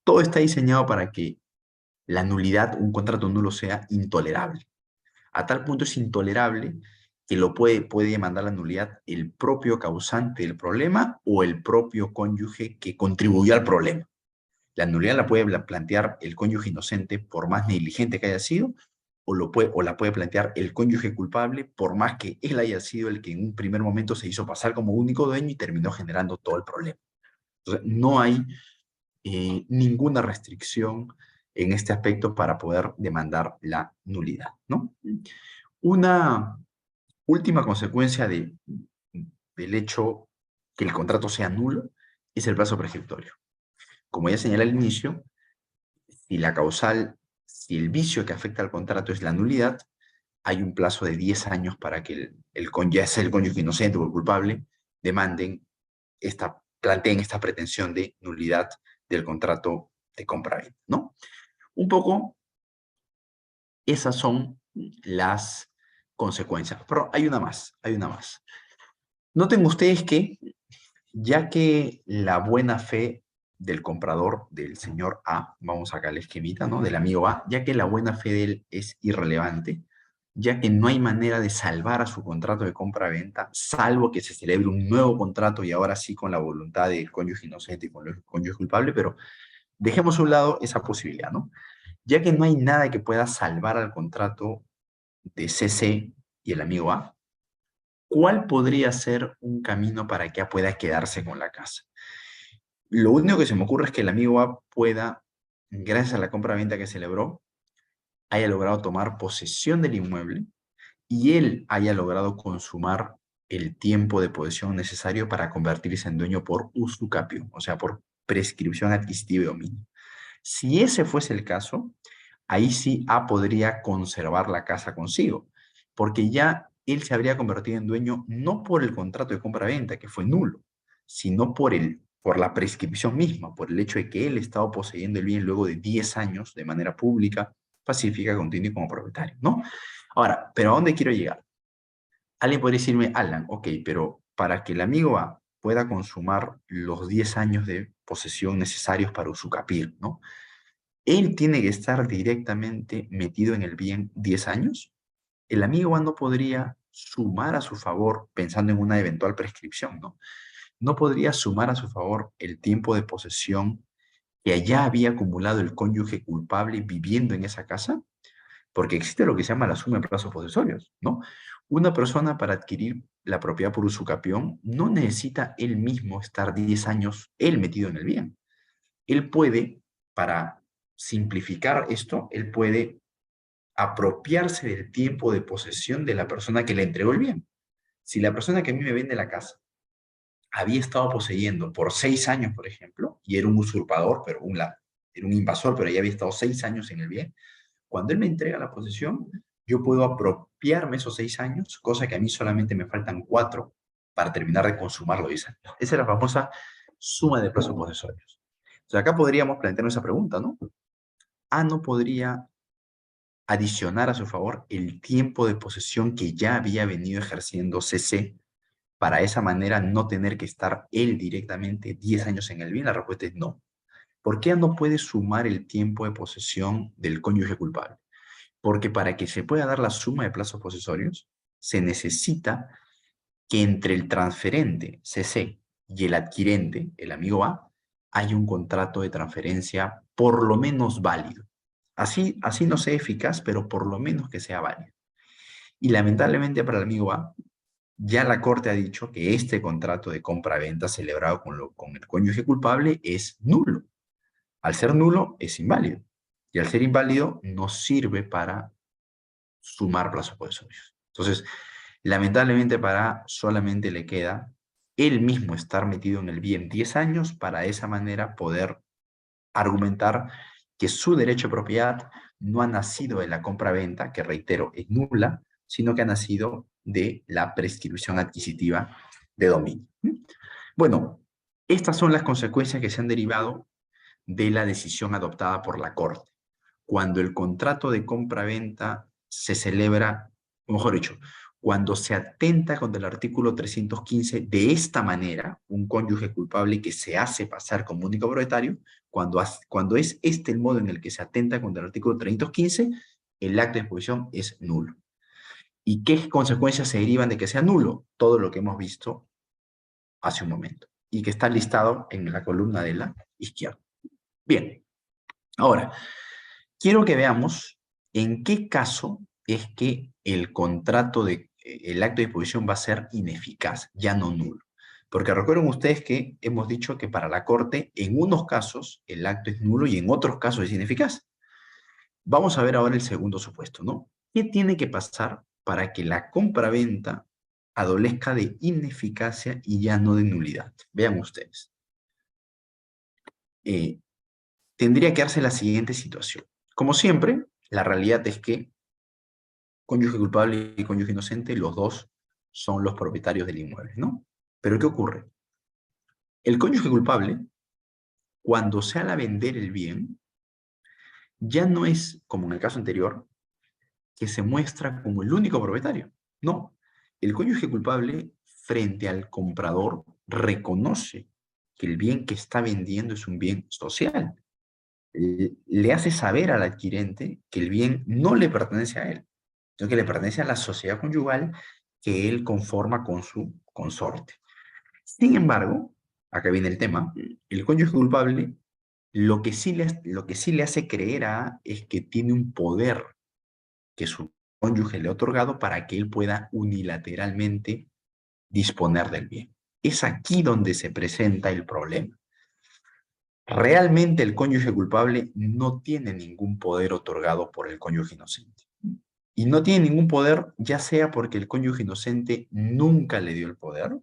A: Todo está diseñado para que la nulidad, un contrato nulo, sea intolerable. A tal punto es intolerable que puede demandar la nulidad el propio causante del problema o el propio cónyuge que contribuyó al problema. La nulidad la puede plantear el cónyuge inocente por más negligente que haya sido, o la puede plantear el cónyuge culpable por más que él haya sido el que en un primer momento se hizo pasar como único dueño y terminó generando todo el problema. Entonces, no hay ninguna restricción en este aspecto para poder demandar la nulidad, ¿no? Una última consecuencia del hecho que el contrato sea nulo es el plazo prescriptorio. Como ya señalé al inicio, si el vicio que afecta al contrato es la nulidad, hay un plazo de 10 años para que ya sea el cónyuge inocente o el culpable, planteen esta pretensión de nulidad del contrato de compra-venta, ¿no? Un poco, esas son las consecuencias. Pero hay una más. Noten ustedes que, ya que la buena fe del comprador, del señor A, vamos acá al esquemita, ¿no? Del amigo A, ya que la buena fe de él es irrelevante, ya que no hay manera de salvar a su contrato de compra-venta, salvo que se celebre un nuevo contrato y ahora sí con la voluntad del cónyuge inocente y con el cónyuge culpable, pero dejemos a un lado esa posibilidad, ¿no? Ya que no hay nada que pueda salvar al contrato de CC y el amigo A, ¿cuál podría ser un camino para que A pueda quedarse con la casa? Lo único que se me ocurre es que el amigo A pueda, gracias a la compra-venta que celebró, haya logrado tomar posesión del inmueble y él haya logrado consumar el tiempo de posesión necesario para convertirse en dueño por usucapio, o sea, por prescripción adquisitiva y dominio. Si ese fuese el caso, ahí sí A podría conservar la casa consigo, porque ya él se habría convertido en dueño no por el contrato de compra-venta, que fue nulo, sino por la prescripción misma, por el hecho de que él estaba poseyendo el bien luego de 10 años de manera pública, pacífica, continua y como propietario, ¿no? Ahora, ¿pero a dónde quiero llegar? Alguien podría decirme, Alan, ok, pero para que el amigo A pueda consumar los 10 años de posesión necesarios para usucapir, ¿no? Él tiene que estar directamente metido en el bien 10 años. El amigo A no podría sumar a su favor, pensando en una eventual prescripción, ¿no? No podría sumar a su favor el tiempo de posesión que ya había acumulado el cónyuge culpable viviendo en esa casa, porque existe lo que se llama la suma en plazos posesorios, ¿no? Una persona para adquirir la propiedad por usucapión no necesita él mismo estar 10 años él metido en el bien. Él puede, para simplificar esto, él puede apropiarse del tiempo de posesión de la persona que le entregó el bien. Si la persona que a mí me vende la casa había estado poseyendo por 6 años, por ejemplo, y era un usurpador, pero era un invasor, pero ya había estado 6 años en el bien, cuando él me entrega la posesión, yo puedo apropiarme esos 6 años, cosa que a mí solamente me faltan 4 para terminar de consumar los 10 años. Esa es la famosa suma de plazos posesorios. O sea, acá podríamos plantearnos esa pregunta, ¿no? A no podría adicionar a su favor el tiempo de posesión que ya había venido ejerciendo CC para esa manera no tener que estar él directamente 10 años en el bien. La respuesta es no. ¿Por qué A no puede sumar el tiempo de posesión del cónyuge culpable? Porque para que se pueda dar la suma de plazos posesorios, se necesita que entre el transferente, CC, y el adquirente, el amigo A, hay un contrato de transferencia por lo menos válido. Así no sea eficaz, pero por lo menos que sea válido. Y lamentablemente para el amigo A, ya la Corte ha dicho que este contrato de compra-venta celebrado con el cónyuge culpable es nulo. Al ser nulo, es inválido. Y al ser inválido, no sirve para sumar plazos posesorios. Entonces, lamentablemente para solamente le queda él mismo estar metido en el bien 10 años para de esa manera poder argumentar que su derecho de propiedad no ha nacido de la compra-venta, que reitero, es nula, sino que ha nacido de la prescripción adquisitiva de dominio. Bueno, estas son las consecuencias que se han derivado de la decisión adoptada por la Corte. Cuando el contrato de compra-venta se celebra, o mejor dicho, cuando se atenta contra el artículo 315 de esta manera, un cónyuge culpable que se hace pasar como único propietario, cuando es este el modo en el que se atenta contra el artículo 315, el acto de exposición es nulo. ¿Y qué consecuencias se derivan de que sea nulo? Todo lo que hemos visto hace un momento y que está listado en la columna de la izquierda. Bien, ahora, quiero que veamos en qué caso es que el acto de disposición va a ser ineficaz, ya no nulo. Porque recuerden ustedes que hemos dicho que para la Corte, en unos casos el acto es nulo y en otros casos es ineficaz. Vamos a ver ahora el segundo supuesto, ¿no? ¿Qué tiene que pasar para que la compraventa adolezca de ineficacia y ya no de nulidad? Vean ustedes. Eh, Tendría que darse la siguiente situación. Como siempre, la realidad es que cónyuge culpable y cónyuge inocente, los dos son los propietarios del inmueble, ¿no? Pero ¿qué ocurre? El cónyuge culpable, cuando se haga vender el bien, ya no es, como en el caso anterior, que se muestra como el único propietario. No, el cónyuge culpable, frente al comprador, reconoce que el bien que está vendiendo es un bien social. Le hace saber al adquirente que el bien no le pertenece a él, sino que le pertenece a la sociedad conyugal que él conforma con su consorte. Sin embargo, acá viene el tema, el cónyuge culpable lo que sí le hace creer es que tiene un poder que su cónyuge le ha otorgado para que él pueda unilateralmente disponer del bien. Es aquí donde se presenta el problema. Realmente el cónyuge culpable no tiene ningún poder otorgado por el cónyuge inocente. Y no tiene ningún poder, ya sea porque el cónyuge inocente nunca le dio el poder,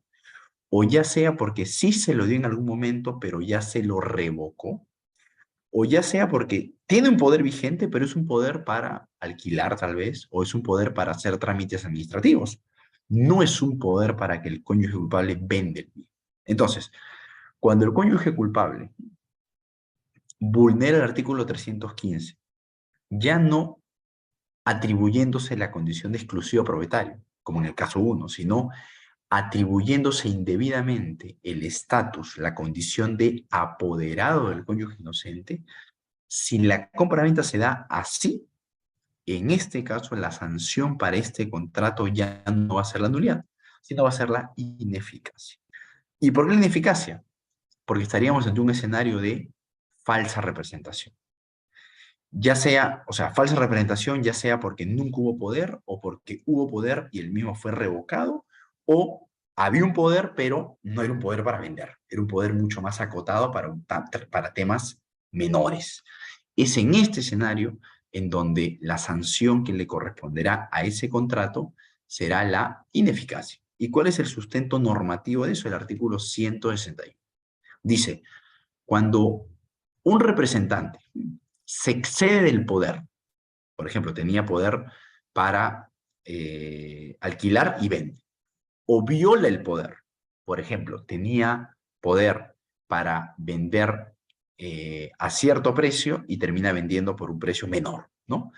A: o ya sea porque sí se lo dio en algún momento, pero ya se lo revocó, o ya sea porque tiene un poder vigente, pero es un poder para alquilar tal vez, o es un poder para hacer trámites administrativos. No es un poder para que el cónyuge culpable venda el bien. Entonces, cuando el cónyuge culpable vulnera el artículo 315, ya no atribuyéndose la condición de exclusivo propietario, como en el caso 1, sino atribuyéndose indebidamente el estatus, la condición de apoderado del cónyuge inocente, si la compraventa se da así, en este caso la sanción para este contrato ya no va a ser la nulidad, sino va a ser la ineficacia. ¿Y por qué la ineficacia? Porque estaríamos ante un escenario de falsa representación. Ya sea, o sea, falsa representación, ya sea porque nunca hubo poder o porque hubo poder y el mismo fue revocado, o había un poder, pero no era un poder para vender, era un poder mucho más acotado para temas menores. Es en este escenario en donde la sanción que le corresponderá a ese contrato será la ineficacia. ¿Y cuál es el sustento normativo de eso? El artículo 161. Dice, cuando un representante se excede del poder, por ejemplo, tenía poder para alquilar y vender, o viola el poder, por ejemplo, tenía poder para vender a cierto precio y termina vendiendo por un precio menor, ¿no?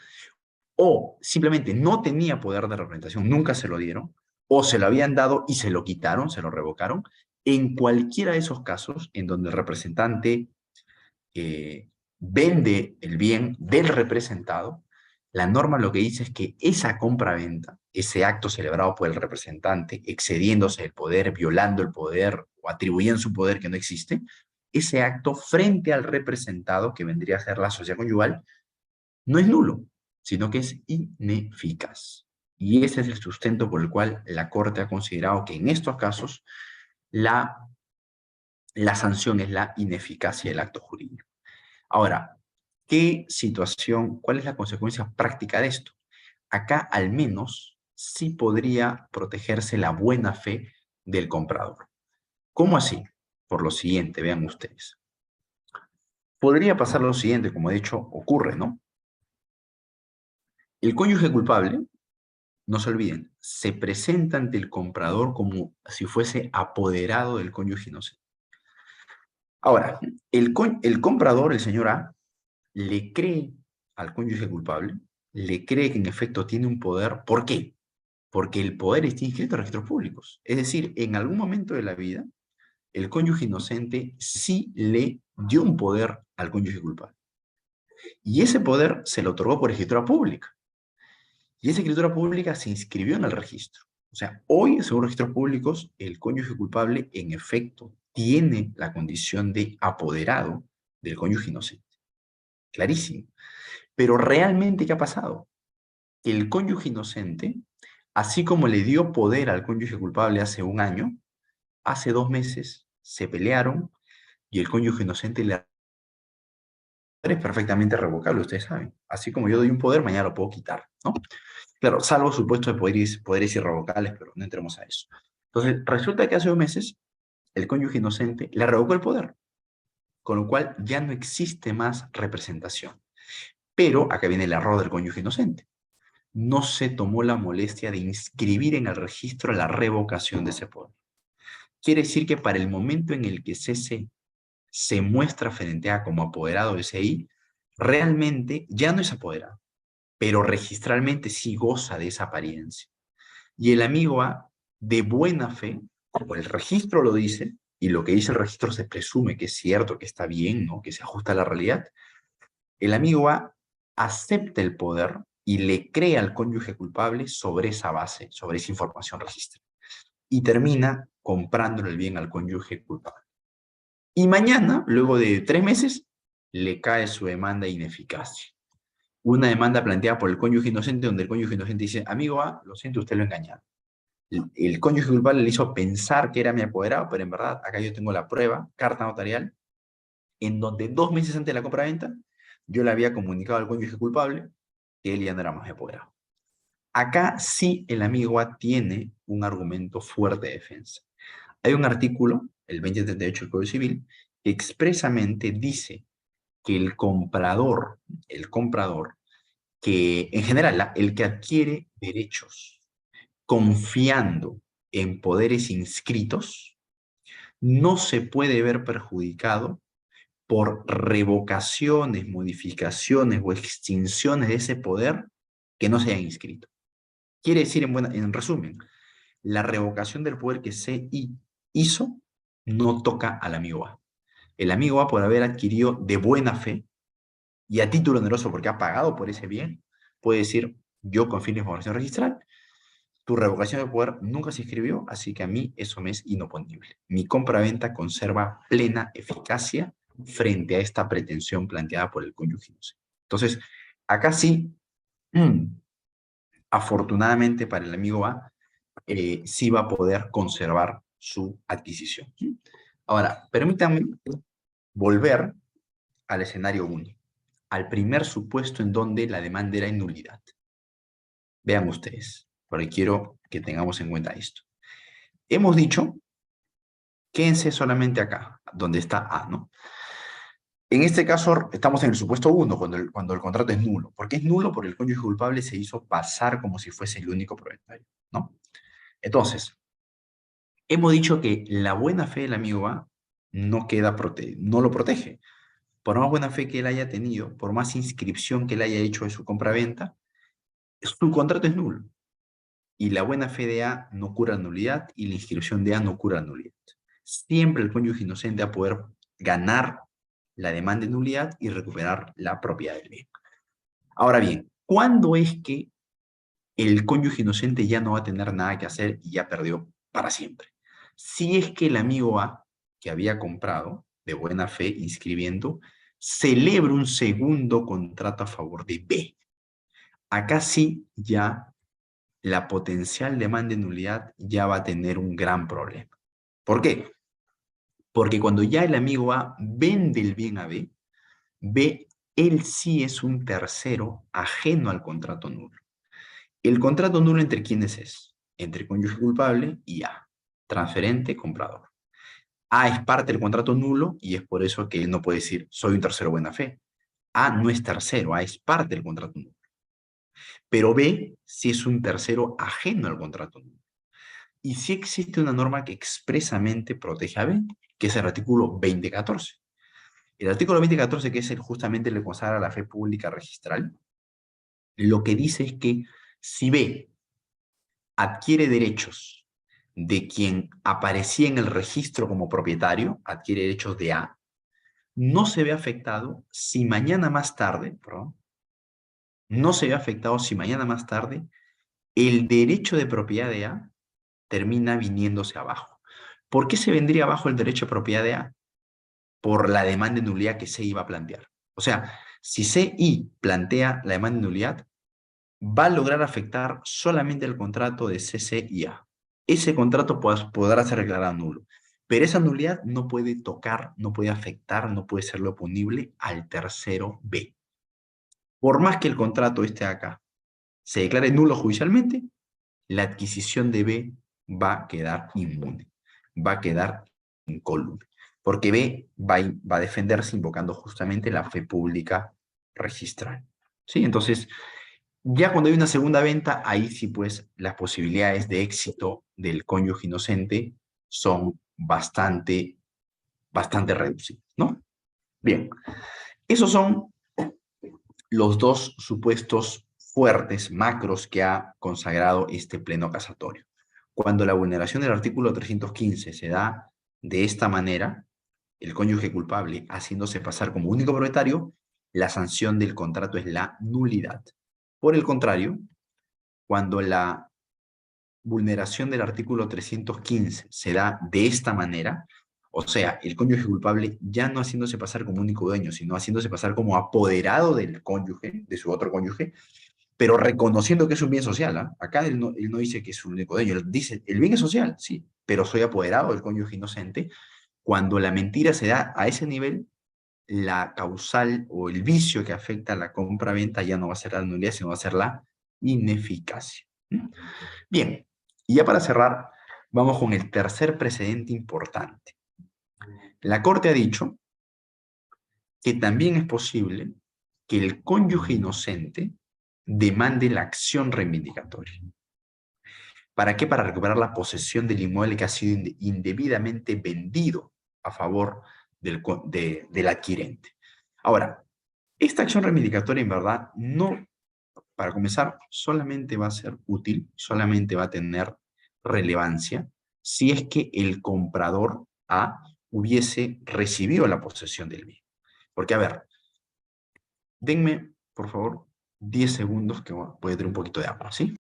A: O simplemente no tenía poder de representación, nunca se lo dieron, o se lo habían dado y se lo quitaron, se lo revocaron, en cualquiera de esos casos en donde el representante vende el bien del representado, la norma lo que dice es que esa compra-venta, ese acto celebrado por el representante, excediéndose el poder, violando el poder o atribuyendo su poder que no existe, ese acto frente al representado, que vendría a ser la sociedad conyugal, no es nulo, sino que es ineficaz. Y ese es el sustento por el cual la Corte ha considerado que en estos casos la sanción es la ineficacia del acto jurídico. Ahora, ¿qué situación, cuál es la consecuencia práctica de esto? Acá al menos sí podría protegerse la buena fe del comprador. ¿Cómo así? Por lo siguiente, vean ustedes. Podría pasar lo siguiente, como he dicho, ocurre, ¿no? El cónyuge culpable, no se olviden, se presenta ante el comprador como si fuese apoderado del cónyuge inocente. Ahora, el comprador, el señor A, le cree al cónyuge culpable, le cree que en efecto tiene un poder. ¿Por qué? Porque el poder está inscrito en registros públicos. Es decir, en algún momento de la vida, el cónyuge inocente sí le dio un poder al cónyuge culpable. Y ese poder se lo otorgó por escritura pública. Y esa escritura pública se inscribió en el registro. O sea, hoy, según registros públicos, el cónyuge culpable en efecto tiene la condición de apoderado del cónyuge inocente. Clarísimo. Pero realmente, ¿qué ha pasado? El cónyuge inocente, así como le dio poder al cónyuge culpable hace un año, hace 2 meses se pelearon y el cónyuge inocente le es perfectamente revocable, ustedes saben. Así como yo doy un poder, mañana lo puedo quitar, ¿no? Claro, salvo supuesto de poderes irrevocables, pero no entremos a eso. Entonces, resulta que hace 2 meses el cónyuge inocente le revocó el poder, con lo cual ya no existe más representación. Pero acá viene el error del cónyuge inocente. No se tomó la molestia de inscribir en el registro la revocación de ese poder. Quiere decir que para el momento en el que CC se muestra frente a como apoderado de CI, realmente ya no es apoderado, pero registralmente sí goza de esa apariencia. Y el amigo A, de buena fe, como el registro lo dice, y lo que dice el registro se presume que es cierto, que está bien, ¿no? Que se ajusta a la realidad, el amigo A acepta el poder y le cree al cónyuge culpable sobre esa base, sobre esa información registrada. Y termina comprándole el bien al cónyuge culpable. Y mañana, luego de 3 meses, le cae su demanda ineficaz. Una demanda planteada por el cónyuge inocente, donde el cónyuge inocente dice, amigo A, lo siento, usted lo engañado. El cónyuge culpable le hizo pensar que era mi apoderado, pero en verdad acá yo tengo la prueba, carta notarial, en donde 2 meses antes de la compra-venta, yo le había comunicado al cónyuge culpable que él ya no era más mi apoderado. Acá sí el amigo A tiene un argumento fuerte de defensa. Hay un artículo, el 2038 del Código Civil, que expresamente dice que el comprador, que en general, el que adquiere derechos confiando en poderes inscritos, no se puede ver perjudicado por revocaciones, modificaciones o extinciones de ese poder que no se hayan inscrito. Quiere decir, en resumen, la revocación del poder que se hizo no toca al amigo A. El amigo A, por haber adquirido de buena fe y a título oneroso porque ha pagado por ese bien, puede decir, yo confío en la información registral, tu revocación de poder nunca se inscribió, así que a mí eso me es inoponible. Mi compraventa conserva plena eficacia frente a esta pretensión planteada por el cónyuge inocente. Entonces, acá sí, afortunadamente para el amigo A, sí va a poder conservar su adquisición. Ahora, permítanme volver al escenario 1, al primer supuesto en donde la demanda era en nulidad. Vean ustedes, porque quiero que tengamos en cuenta esto. Hemos dicho, quédense solamente acá, donde está A, ¿no? En este caso, estamos en el supuesto 1, cuando el contrato es nulo. ¿Por qué es nulo? Porque el cónyuge culpable se hizo pasar como si fuese el único propietario, ¿no? Entonces, hemos dicho que la buena fe del amigo A no lo protege. Por más buena fe que él haya tenido, por más inscripción que él haya hecho de su compraventa, su contrato es nulo. Y la buena fe de A no cura nulidad y la inscripción de A no cura nulidad. Siempre el cónyuge inocente va a poder ganar la demanda de nulidad y recuperar la propiedad del bien. Ahora bien, ¿cuándo es que el cónyuge inocente ya no va a tener nada que hacer y ya perdió para siempre? Si es que el amigo A, que había comprado de buena fe inscribiendo, celebra un segundo contrato a favor de B. Acá sí ya la potencial demanda de nulidad ya va a tener un gran problema. ¿Por qué? Porque cuando ya el amigo A vende el bien a B, B, él sí es un tercero ajeno al contrato nulo. ¿El contrato nulo entre quiénes es? Entre cónyuge culpable y A, transferente, comprador. A es parte del contrato nulo y es por eso que él no puede decir, soy un tercero buena fe. A no es tercero, A es parte del contrato nulo. Pero B sí es un tercero ajeno al contrato nulo. Y sí existe una norma que expresamente protege a B, que es el artículo 2014. El artículo 2014, que es justamente el que consagra la fe pública registral, lo que dice es que si B adquiere derechos de quien aparecía en el registro como propietario, adquiere derechos de A, no se ve afectado si mañana más tarde, no se ve afectado si mañana más tarde el derecho de propiedad de A termina viniéndose abajo. ¿Por qué se vendría abajo el derecho de propiedad de A? Por la demanda de nulidad que C iba a plantear. O sea, si CI plantea la demanda de nulidad, va a lograr afectar solamente el contrato de CC y A. Ese contrato podrá ser declarado nulo, pero esa nulidad no puede tocar, no puede afectar, no puede serle oponible al tercero B. Por más que el contrato esté acá, se declare nulo judicialmente, la adquisición de B va a quedar inmune, va a quedar incólume, porque B va a defenderse invocando justamente la fe pública registral. ¿Sí? Entonces, ya cuando hay una segunda venta, ahí sí pues las posibilidades de éxito del cónyuge inocente son bastante reducidas, ¿no? Bien, esos son los dos supuestos fuertes, macros, que ha consagrado este pleno casatorio. Cuando la vulneración del artículo 315 se da de esta manera, el cónyuge culpable haciéndose pasar como único propietario, la sanción del contrato es la nulidad. Por el contrario, cuando la vulneración del artículo 315 se da de esta manera, o sea, el cónyuge culpable ya no haciéndose pasar como único dueño, sino haciéndose pasar como apoderado del cónyuge, de su otro cónyuge, pero reconociendo que es un bien social. ¿Ah? Acá él no dice que es un único dueño, él dice, el bien es social, sí, pero soy apoderado del cónyuge inocente. Cuando la mentira se da a ese nivel, la causal o el vicio que afecta a la compra-venta ya no va a ser la nulidad, sino va a ser la ineficacia. Bien, y ya para cerrar, vamos con el tercer precedente importante. La Corte ha dicho que también es posible que el cónyuge inocente demande la acción reivindicatoria. ¿Para qué? Para recuperar la posesión del inmueble que ha sido indebidamente vendido a favor del adquirente. Ahora, esta acción reivindicatoria en verdad no, para comenzar, solamente va a ser útil, solamente va a tener relevancia si es que el comprador A hubiese recibido la posesión del bien. Porque, a ver, denme, por favor, 10 segundos que voy a tener un poquito de agua, ¿sí?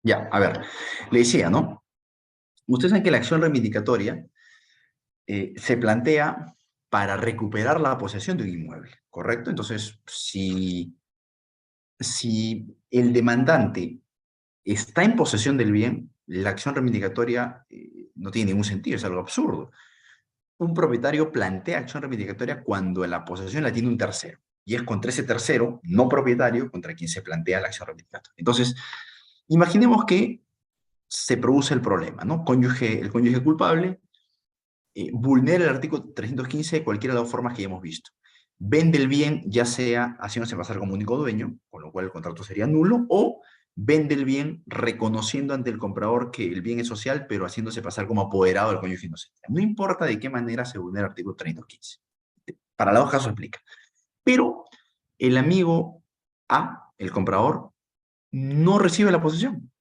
A: Ya, a ver, le decía, ¿no? Ustedes saben que la acción reivindicatoria se plantea para recuperar la posesión de un inmueble, ¿correcto? Entonces, si el demandante está en posesión del bien, la acción reivindicatoria no tiene ningún sentido, es algo absurdo. Un propietario plantea acción reivindicatoria cuando la posesión la tiene un tercero, y es contra ese tercero, no propietario, contra quien se plantea la acción reivindicatoria. Entonces, imaginemos que se produce el problema, ¿no? El cónyuge culpable vulnera el artículo 315 de cualquiera de las dos formas que ya hemos visto. Vende el bien, ya sea haciéndose pasar como único dueño, con lo cual el contrato sería nulo, o vende el bien reconociendo ante el comprador que el bien es social, pero haciéndose pasar como apoderado del cónyuge inocente. No importa de qué manera se vulnera el artículo 315. Para los dos casos explica. Pero el amigo A, el comprador, no recibe la posesión.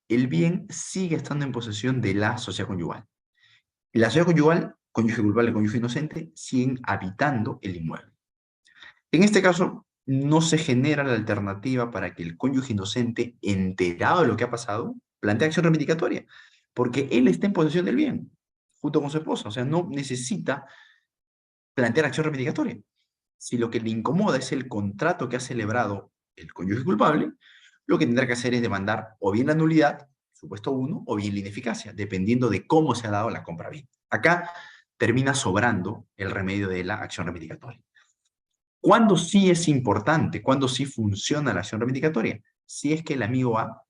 A: El bien sigue estando en posesión de la sociedad conyugal. La sociedad conyugal, cónyuge culpable, cónyuge inocente, siguen habitando el inmueble. En este caso, no se genera la alternativa para que el cónyuge inocente, enterado de lo que ha pasado, plantee acción reivindicatoria, porque él está en posesión del bien, junto con su esposa. O sea, no necesita plantear acción reivindicatoria. Si lo que le incomoda es el contrato que ha celebrado el cónyuge culpable, lo que tendrá que hacer es demandar o bien la nulidad, supuesto uno, o bien la ineficacia, dependiendo de cómo se ha dado la compra-venta. Acá termina sobrando el remedio de la acción reivindicatoria. ¿Cuándo sí es importante? ¿Cuándo sí funciona la acción reivindicatoria? Si es que el amigo A,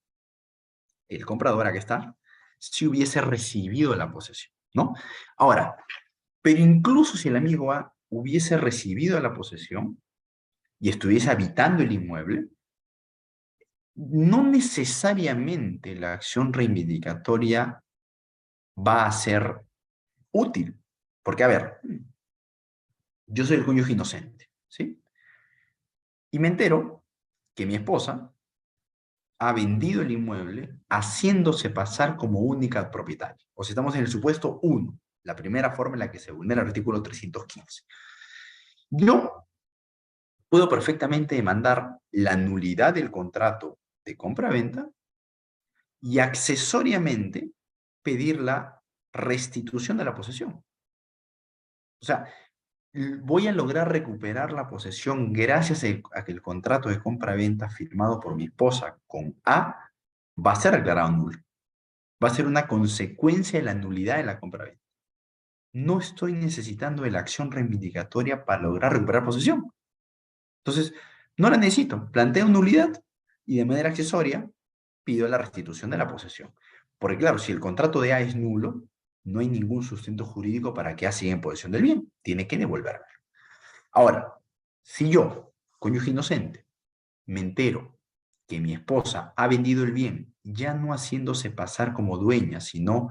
A: el comprador, aquí está, si hubiese recibido la posesión, ¿no? Ahora, pero incluso si el amigo A hubiese recibido la posesión y estuviese habitando el inmueble, no necesariamente la acción reivindicatoria va a ser útil. Porque, a ver, yo soy el cónyuge inocente, ¿sí? Y me entero que mi esposa ha vendido el inmueble haciéndose pasar como única propietaria. O sea, estamos en el supuesto 1, la primera forma en la que se vulnera el artículo 315. Yo puedo perfectamente demandar la nulidad del contrato de compra-venta y accesoriamente pedir la restitución de la posesión. O sea, voy a lograr recuperar la posesión gracias a que el contrato de compra-venta firmado por mi esposa con A va a ser declarado nulo. Va a ser una consecuencia de la nulidad de la compra-venta. No estoy necesitando de la acción reivindicatoria para lograr recuperar posesión. Entonces, no la necesito. Planteo nulidad y de manera accesoria pido la restitución de la posesión. Porque claro, si el contrato de A es nulo, no hay ningún sustento jurídico para que A siga en posesión del bien. Tiene que devolverlo. Ahora, si yo, cónyuge inocente, me entero que mi esposa ha vendido el bien, ya no haciéndose pasar como dueña, sino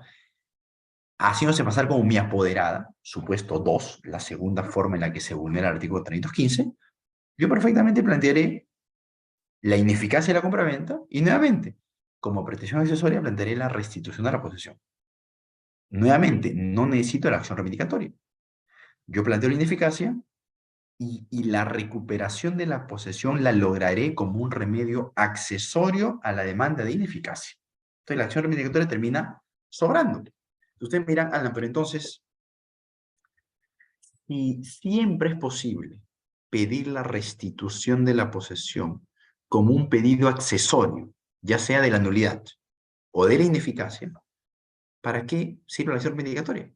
A: haciéndose pasar como mi apoderada, supuesto 2, la segunda forma en la que se vulnera el artículo 315, yo perfectamente plantearé la ineficacia de la compraventa y nuevamente, como pretensión accesoria, plantearé la restitución de la posesión. Nuevamente, no necesito la acción reivindicatoria. Yo planteo la ineficacia y la recuperación de la posesión la lograré como un remedio accesorio a la demanda de ineficacia. Entonces, la acción reivindicatoria termina sobrando. Ustedes me dirán, Alan, pero entonces, si siempre es posible pedir la restitución de la posesión como un pedido accesorio, ya sea de la nulidad o de la ineficacia, ¿para qué sirve la acción reivindicatoria?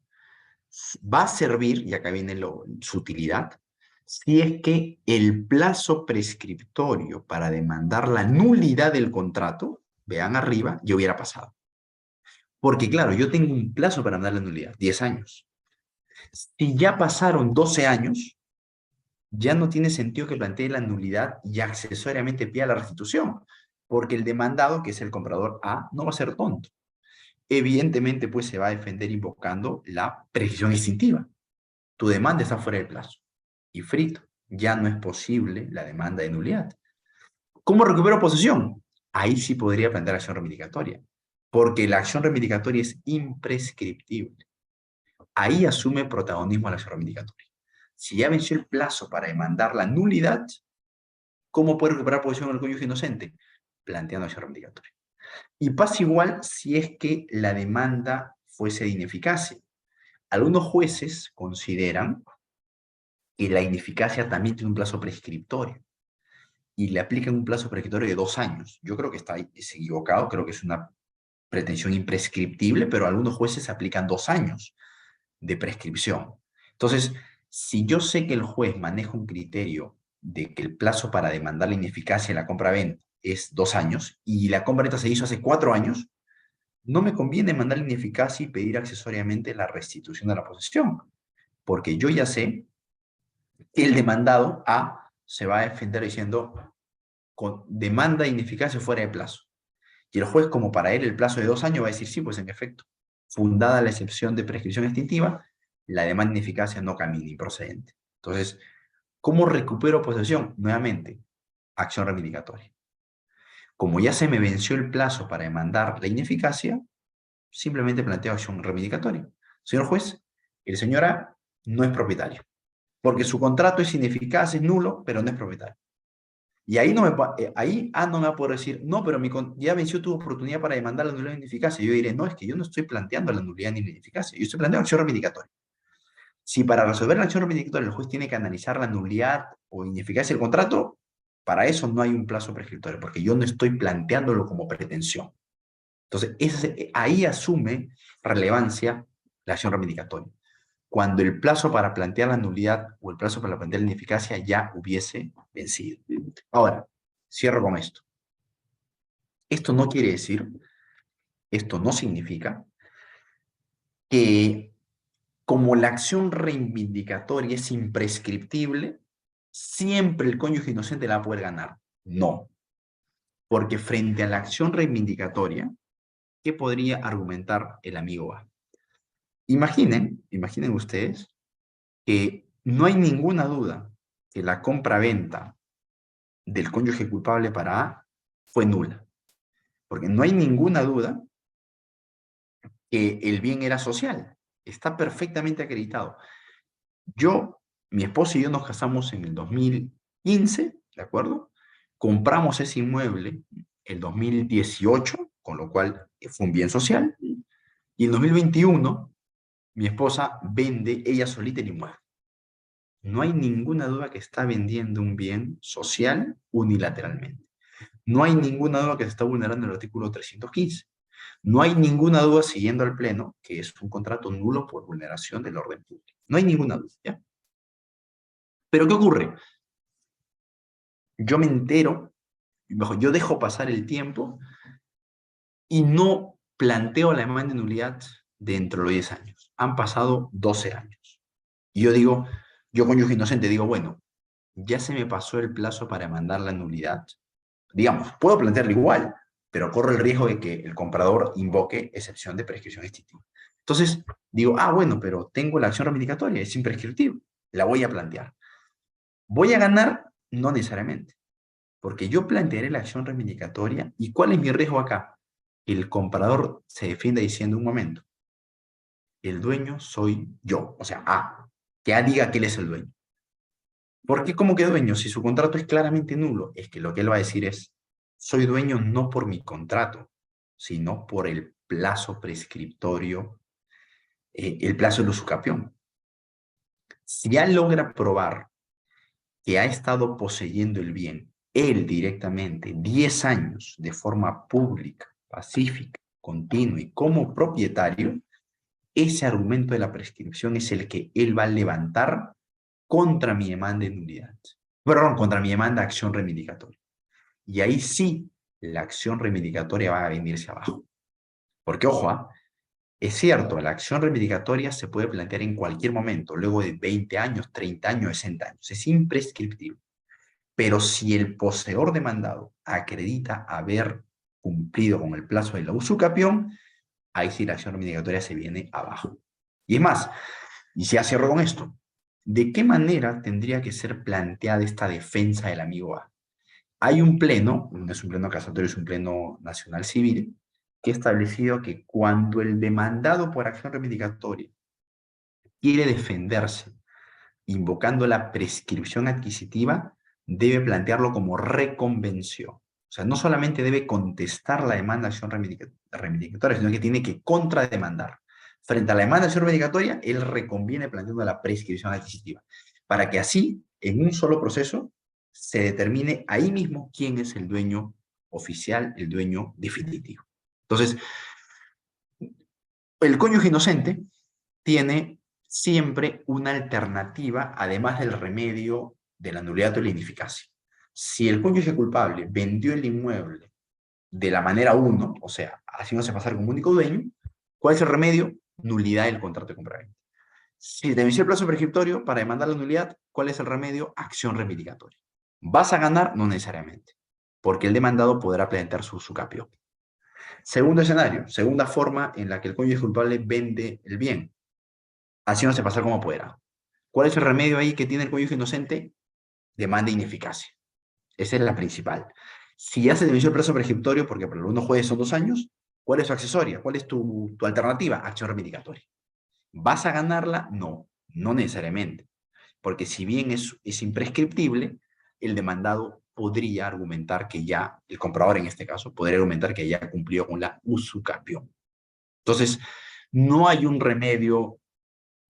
A: Va a servir, y acá viene su utilidad, si es que el plazo prescriptorio para demandar la nulidad del contrato, vean arriba, ya hubiera pasado. Porque claro, yo tengo un plazo para demandar la nulidad, 10 años. Si ya pasaron 12 años, ya no tiene sentido que plantee la nulidad y accesoriamente pida la restitución, porque el demandado, que es el comprador A, no va a ser tonto. Evidentemente, pues se va a defender invocando la prescripción instintiva. Tu demanda está fuera del plazo y frito. Ya no es posible la demanda de nulidad. ¿Cómo recupero posesión? Ahí sí podría plantear acción reivindicatoria, porque la acción reivindicatoria es imprescriptible. Ahí asume protagonismo la acción reivindicatoria. Si ya venció el plazo para demandar la nulidad, ¿cómo puede recuperar posesión el cónyuge inocente? Planteando acción reivindicatoria. Y pasa igual si es que la demanda fuese de ineficacia. Algunos jueces consideran que la ineficacia también tiene un plazo prescriptorio y le aplican un plazo prescriptorio de 2 años. Yo creo que es equivocado, creo que es una pretensión imprescriptible, pero algunos jueces aplican 2 años de prescripción. Entonces, si yo sé que el juez maneja un criterio de que el plazo para demandar la ineficacia de la compra-venta es 2 años y la compra-venta se hizo hace 4 años, no me conviene mandar la ineficacia y pedir accesoriamente la restitución de la posesión, porque yo ya sé que el demandado A se va a defender diciendo con demanda de ineficacia fuera de plazo. Y el juez, como para él el plazo de 2 años, va a decir, sí, pues en efecto, fundada la excepción de prescripción extintiva, la demanda de ineficacia no camina improcedente. Entonces, ¿cómo recupero posesión? Nuevamente, acción reivindicatoria. Como ya se me venció el plazo para demandar la ineficacia, simplemente planteo acción reivindicatoria. Señor juez, el señor A no es propietario, porque su contrato es ineficaz, es nulo, pero no es propietario. Y ahí, ahí A no me va a poder decir, no, pero ya venció tu oportunidad para demandar la nulidad de ineficacia. Yo diré, no, es que yo no estoy planteando la nulidad ni la ineficacia, yo estoy planteando acción reivindicatoria. Si para resolver la acción reivindicatoria el juez tiene que analizar la nulidad o ineficacia del contrato, para eso no hay un plazo prescriptorio, porque yo no estoy planteándolo como pretensión. Entonces, ahí asume relevancia la acción reivindicatoria. Cuando el plazo para plantear la nulidad o el plazo para plantear la ineficacia ya hubiese vencido. Ahora, cierro con esto. Esto no quiere decir, esto no significa que como la acción reivindicatoria es imprescriptible, siempre el cónyuge inocente la va a poder ganar. No, porque frente a la acción reivindicatoria, ¿qué podría argumentar el amigo A? Imaginen ustedes que no hay ninguna duda que la compra-venta del cónyuge culpable para A fue nula, porque no hay ninguna duda que el bien era social. Está perfectamente acreditado. Mi esposa y yo nos casamos en el 2015, ¿de acuerdo? Compramos ese inmueble el 2018, con lo cual fue un bien social. Y en 2021, mi esposa vende ella solita el inmueble. No hay ninguna duda que está vendiendo un bien social unilateralmente. No hay ninguna duda que se está vulnerando el artículo 315. No hay ninguna duda, siguiendo al Pleno, que es un contrato nulo por vulneración del orden público. No hay ninguna duda, ¿ya? Pero ¿qué ocurre? Yo me entero, yo dejo pasar el tiempo y no planteo la demanda de nulidad dentro de los 10 años. Han pasado 12 años. Y yo digo, yo cónyuge inocente digo, bueno, ya se me pasó el plazo para mandar la nulidad. Digamos, puedo plantearlo igual, pero corro el riesgo de que el comprador invoque excepción de prescripción extintiva. Entonces, digo, bueno, pero tengo la acción reivindicatoria, es imprescriptible, la voy a plantear. ¿Voy a ganar? No necesariamente, Porque yo plantearé la acción reivindicatoria, ¿y cuál es mi riesgo acá? El comprador se defiende diciendo: un momento, el dueño soy yo, o sea, A, que A diga que él es el dueño. ¿Por qué como que dueño? Si su contrato es claramente nulo, es que lo que él va a decir es: soy dueño no por mi contrato, sino por el plazo prescriptorio, el plazo de usucapión. Si ya logra probar que ha estado poseyendo el bien, él directamente, 10 años de forma pública, pacífica, continua y como propietario, ese argumento de la prescripción es el que él va a levantar contra mi demanda de nulidad. Perdón, contra mi demanda de acción reivindicatoria. Y ahí sí, la acción reivindicatoria va a venirse abajo. Porque, ojo, es cierto, la acción reivindicatoria se puede plantear en cualquier momento, luego de 20 años, 30 años, 60 años. Es imprescriptible. Pero si el poseedor demandado acredita haber cumplido con el plazo de la usucapión, ahí sí la acción reivindicatoria se viene abajo. Y es más, y si cierro con esto, ¿de qué manera tendría que ser planteada esta defensa del amigo A? Hay un pleno, no es un pleno casatorio, es un pleno nacional civil, que ha establecido que cuando el demandado por acción reivindicatoria quiere defenderse invocando la prescripción adquisitiva, debe plantearlo como reconvención. O sea, no solamente debe contestar la demanda de acción reivindicatoria, sino que tiene que contrademandar. Frente a la demanda de acción reivindicatoria, él reconviene planteando la prescripción adquisitiva, para que así, en un solo proceso, se determine ahí mismo quién es el dueño oficial, el dueño definitivo. Entonces, el cónyuge inocente tiene siempre una alternativa, además del remedio de la nulidad o la ineficacia. Si el cónyuge culpable vendió el inmueble de la manera 1, o sea, haciéndose pasar como único dueño, ¿cuál es el remedio? Nulidad del contrato de compraventa. Si te venció el plazo prescriptorio para demandar la nulidad, ¿cuál es el remedio? Acción reivindicatoria. ¿Vas a ganar? No necesariamente, porque el demandado podrá plantear su usucapión. Segundo escenario, segunda forma en la que el cónyuge culpable vende el bien, haciéndose pasar como apoderado. ¿Cuál es el remedio ahí que tiene el cónyuge inocente? Demanda de ineficacia. Esa es la principal. Si ya se te venció el plazo prescriptorio, porque para algunos jueces son 2 años, ¿cuál es su accesoria? ¿Cuál es tu alternativa? Acción reivindicatoria. ¿Vas a ganarla? No, no necesariamente. Porque si bien es imprescriptible, el demandado podría argumentar que ya, el comprador en este caso, podría argumentar que ya cumplió con la usucapión. Entonces, no hay un remedio,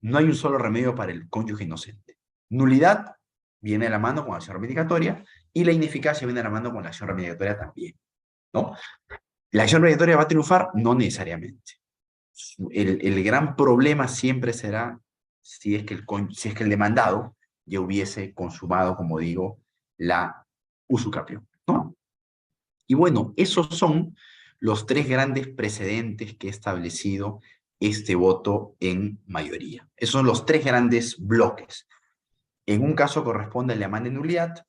A: no hay un solo remedio para el cónyuge inocente. Nulidad viene de la mano con acción reivindicatoria y la ineficacia viene de la mano con la acción reivindicatoria también, ¿no? ¿La acción reivindicatoria va a triunfar? No necesariamente. El gran problema siempre será si es que el demandado ya hubiese consumado, como digo, la usucapión, ¿no? Y bueno, esos son los 3 grandes precedentes que ha establecido este voto en mayoría. Esos son los 3 grandes bloques. En un caso corresponde a la demanda de nulidad,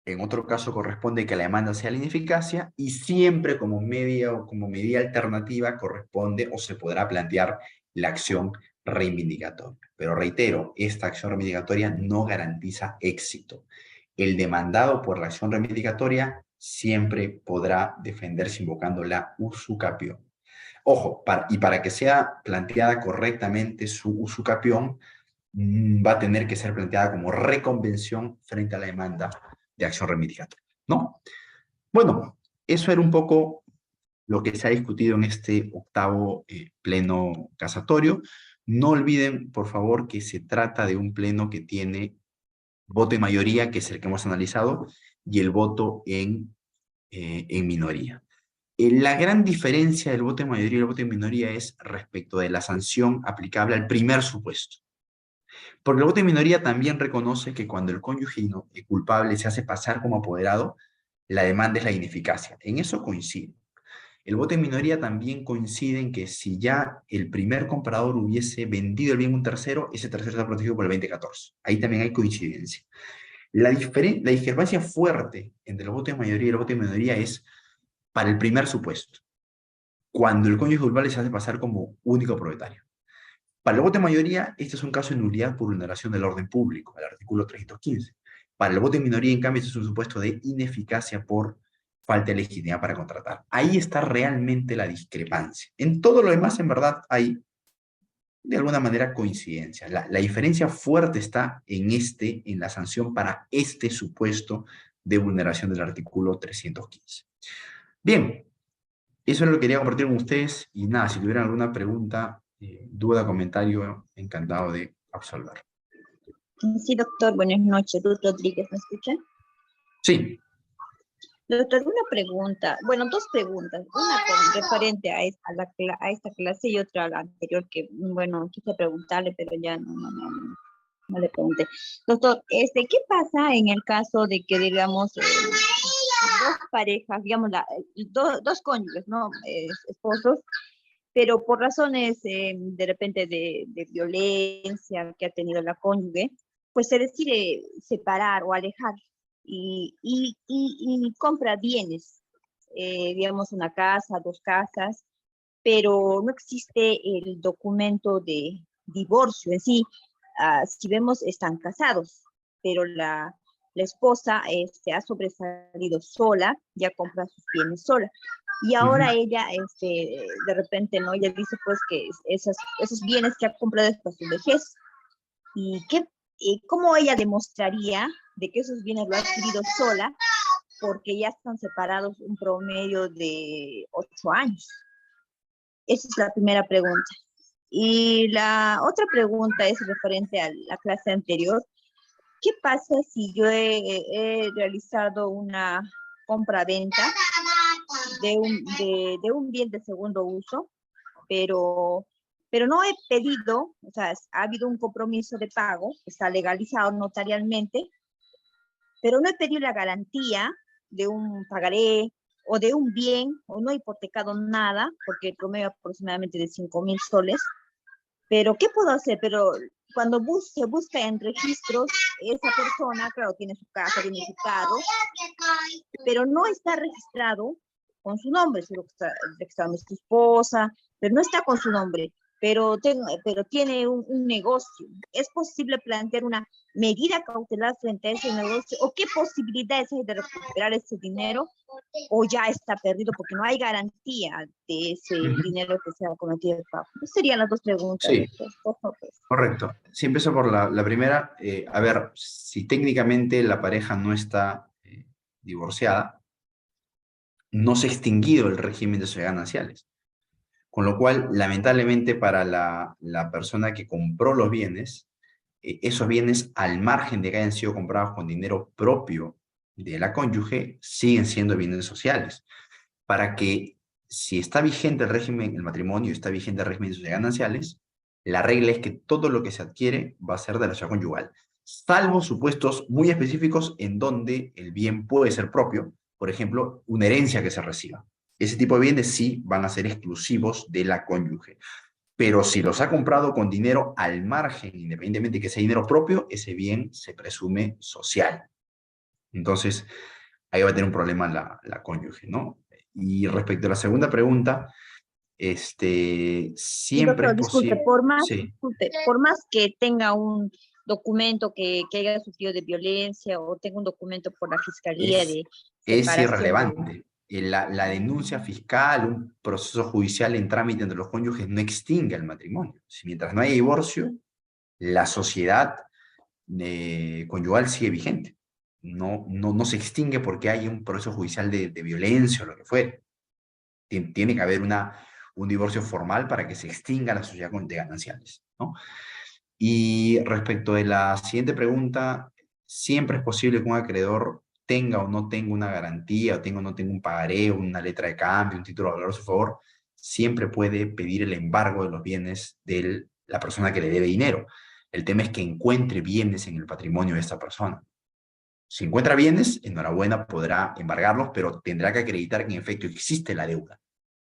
A: en otro caso corresponde que la demanda sea la ineficacia, y siempre como medida alternativa corresponde o se podrá plantear la acción reivindicatoria. Pero reitero, esta acción reivindicatoria no garantiza éxito. El demandado por la acción reivindicatoria siempre podrá defenderse invocando la usucapión. Ojo, para que sea planteada correctamente su usucapión, va a tener que ser planteada como reconvención frente a la demanda de acción reivindicatoria, ¿no? Bueno, eso era un poco lo que se ha discutido en este octavo pleno casatorio. No olviden, por favor, que se trata de un pleno que tiene voto en mayoría, que es el que hemos analizado, y el voto en minoría. La gran diferencia del voto en mayoría y el voto en minoría es respecto de la sanción aplicable al primer supuesto. Porque el voto en minoría también reconoce que cuando el cónyuge culpable se hace pasar como apoderado, la demanda es la ineficacia. En eso coincide. El voto en minoría también coincide en que si ya el primer comprador hubiese vendido el bien a un tercero, ese tercero está protegido por el 2014. Ahí también hay coincidencia. La discrepancia fuerte entre el voto en mayoría y el voto en minoría es para el primer supuesto, cuando el cónyuge culpable se hace pasar como único propietario. Para el voto de mayoría, este es un caso de nulidad por vulneración del orden público, el artículo 315. Para el voto en minoría, en cambio, este es un supuesto de ineficacia por falta de legitimidad para contratar. Ahí está realmente la discrepancia. En todo lo demás, en verdad, hay de alguna manera coincidencia. La diferencia fuerte está en la sanción para este supuesto de vulneración del artículo 315. Bien, eso es lo que quería compartir con ustedes y nada, si tuvieran alguna pregunta, duda, comentario, encantado de absolver.
B: Sí, doctor, buenas noches. Ruth Rodríguez, ¿me escucha?
A: Sí.
B: Doctor, una pregunta, bueno, dos preguntas, una referente a esta clase y otra a la anterior que, bueno, quise preguntarle, pero ya no le pregunté. Doctor, ¿qué pasa en el caso de que, digamos, dos parejas, digamos, dos cónyuges, ¿no? Esposos, pero por razones de repente de violencia que ha tenido la cónyuge, pues se decide separar o alejar y compra bienes, digamos una casa, dos casas, pero no existe el documento de divorcio en sí. Si vemos, están casados, pero la esposa ha sobresalido sola, ya compra sus bienes sola. Y ahora ella, de repente, ¿no? Ella dice pues que esos bienes que ha comprado es para su vejez. ¿Y cómo ella demostraría de que esos bienes lo ha adquirido sola? Porque ya están separados un promedio de 8 años. Esa es la primera pregunta. Y la otra pregunta es referente a la clase anterior. ¿Qué pasa si yo he realizado una compra-venta de un bien de segundo uso, pero no he pedido, o sea, ha habido un compromiso de pago, está legalizado notarialmente, pero no he pedido la garantía de un pagaré o de un bien, o no he hipotecado nada, porque el promedio aproximadamente de 5,000 soles, pero ¿qué puedo hacer? Pero cuando se busca en registros, esa persona, claro, tiene su casa, tiene su carro, pero no está registrado con su nombre, solo que está registrado su esposa, pero no está con su nombre, pero tiene un negocio. ¿Es posible plantear una medida cautelar frente a ese negocio? ¿O qué posibilidades hay de recuperar ese dinero? ¿O ya está perdido porque no hay garantía de ese dinero que se ha cometido el pago? Esas serían las dos preguntas.
A: Sí, correcto. Si empiezo por la primera, a ver, si técnicamente la pareja no está divorciada, no se ha extinguido el régimen de sociedades gananciales. Con lo cual, lamentablemente para la persona que compró los bienes, esos bienes, al margen de que hayan sido comprados con dinero propio de la cónyuge, siguen siendo bienes sociales. Para que, si está vigente el régimen, el matrimonio, está vigente el régimen de sociedades gananciales, la regla es que todo lo que se adquiere va a ser de la sociedad conyugal, salvo supuestos muy específicos en donde el bien puede ser propio, por ejemplo, una herencia que se reciba. Ese tipo de bienes sí van a ser exclusivos de la cónyuge. Pero si los ha comprado con dinero al margen, independientemente de que sea dinero propio, ese bien se presume social. Entonces, ahí va a tener un problema la cónyuge, ¿no? Y respecto a la segunda pregunta,
B: Sí,
A: siempre es
B: doctor, disculpe,
A: posible. Sí,
B: por más que tenga un documento que haya sufrido de violencia o tenga un documento por la fiscalía
A: es,
B: de
A: es
B: separación de...
A: irrelevante. La denuncia fiscal, un proceso judicial en trámite entre los cónyuges no extingue el matrimonio. Si mientras no haya divorcio, la sociedad conyugal sigue vigente. No se extingue porque hay un proceso judicial de violencia o lo que fuere. Tiene que haber un divorcio formal para que se extinga la sociedad de gananciales, ¿no? Y respecto de la siguiente pregunta, siempre es posible que un acreedor tenga o no tenga una garantía, o tenga o no tenga un pagaré, una letra de cambio, un título de valor a su favor, siempre puede pedir el embargo de los bienes de la persona que le debe dinero. El tema es que encuentre bienes en el patrimonio de esta persona. Si encuentra bienes, enhorabuena, podrá embargarlos, pero tendrá que acreditar que en efecto existe la deuda.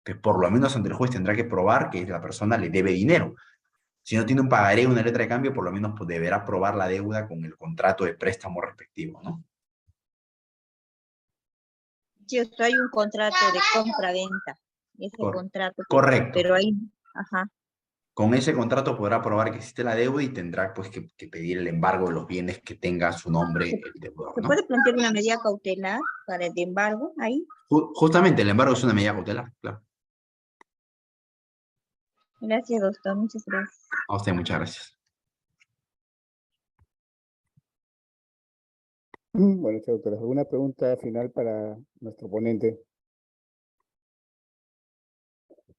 A: Que por lo menos ante el juez tendrá que probar que la persona le debe dinero. Si no tiene un pagaré o una letra de cambio, por lo menos pues, deberá probar la deuda con el contrato de préstamo respectivo, ¿no?
B: Sí, o sea, hay un contrato de compra-venta, ese contrato,
A: Correcto.
B: pero ahí, ajá.
A: Con ese contrato podrá probar que existe la deuda y tendrá pues que pedir el embargo de los bienes que tenga a su nombre el deudor,
B: ¿Se
A: ¿no?
B: puede plantear una medida cautelar para el embargo ahí?
A: Justamente el embargo es una medida cautelar, claro.
B: Gracias, doctor. Muchas gracias.
A: A usted muchas gracias.
C: Bueno, doctora, ¿alguna pregunta final para nuestro ponente?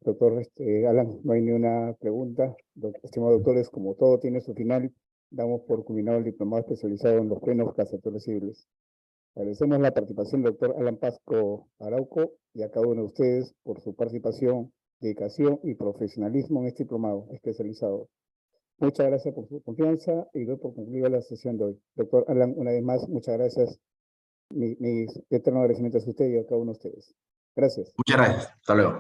C: Doctor Alan, no hay ni una pregunta. Estimados doctores, como todo tiene su final, damos por culminado el diplomado especializado en los plenos casatorios civiles. Agradecemos la participación del doctor Alan Pasco Arauco y a cada uno de ustedes por su participación, dedicación y profesionalismo en este diplomado especializado. Muchas gracias por su confianza y doy por concluida la sesión de hoy. Doctor Alan, una vez más, muchas gracias. Mis eternos agradecimientos a usted y a cada uno de ustedes. Gracias.
A: Muchas gracias. Hasta luego.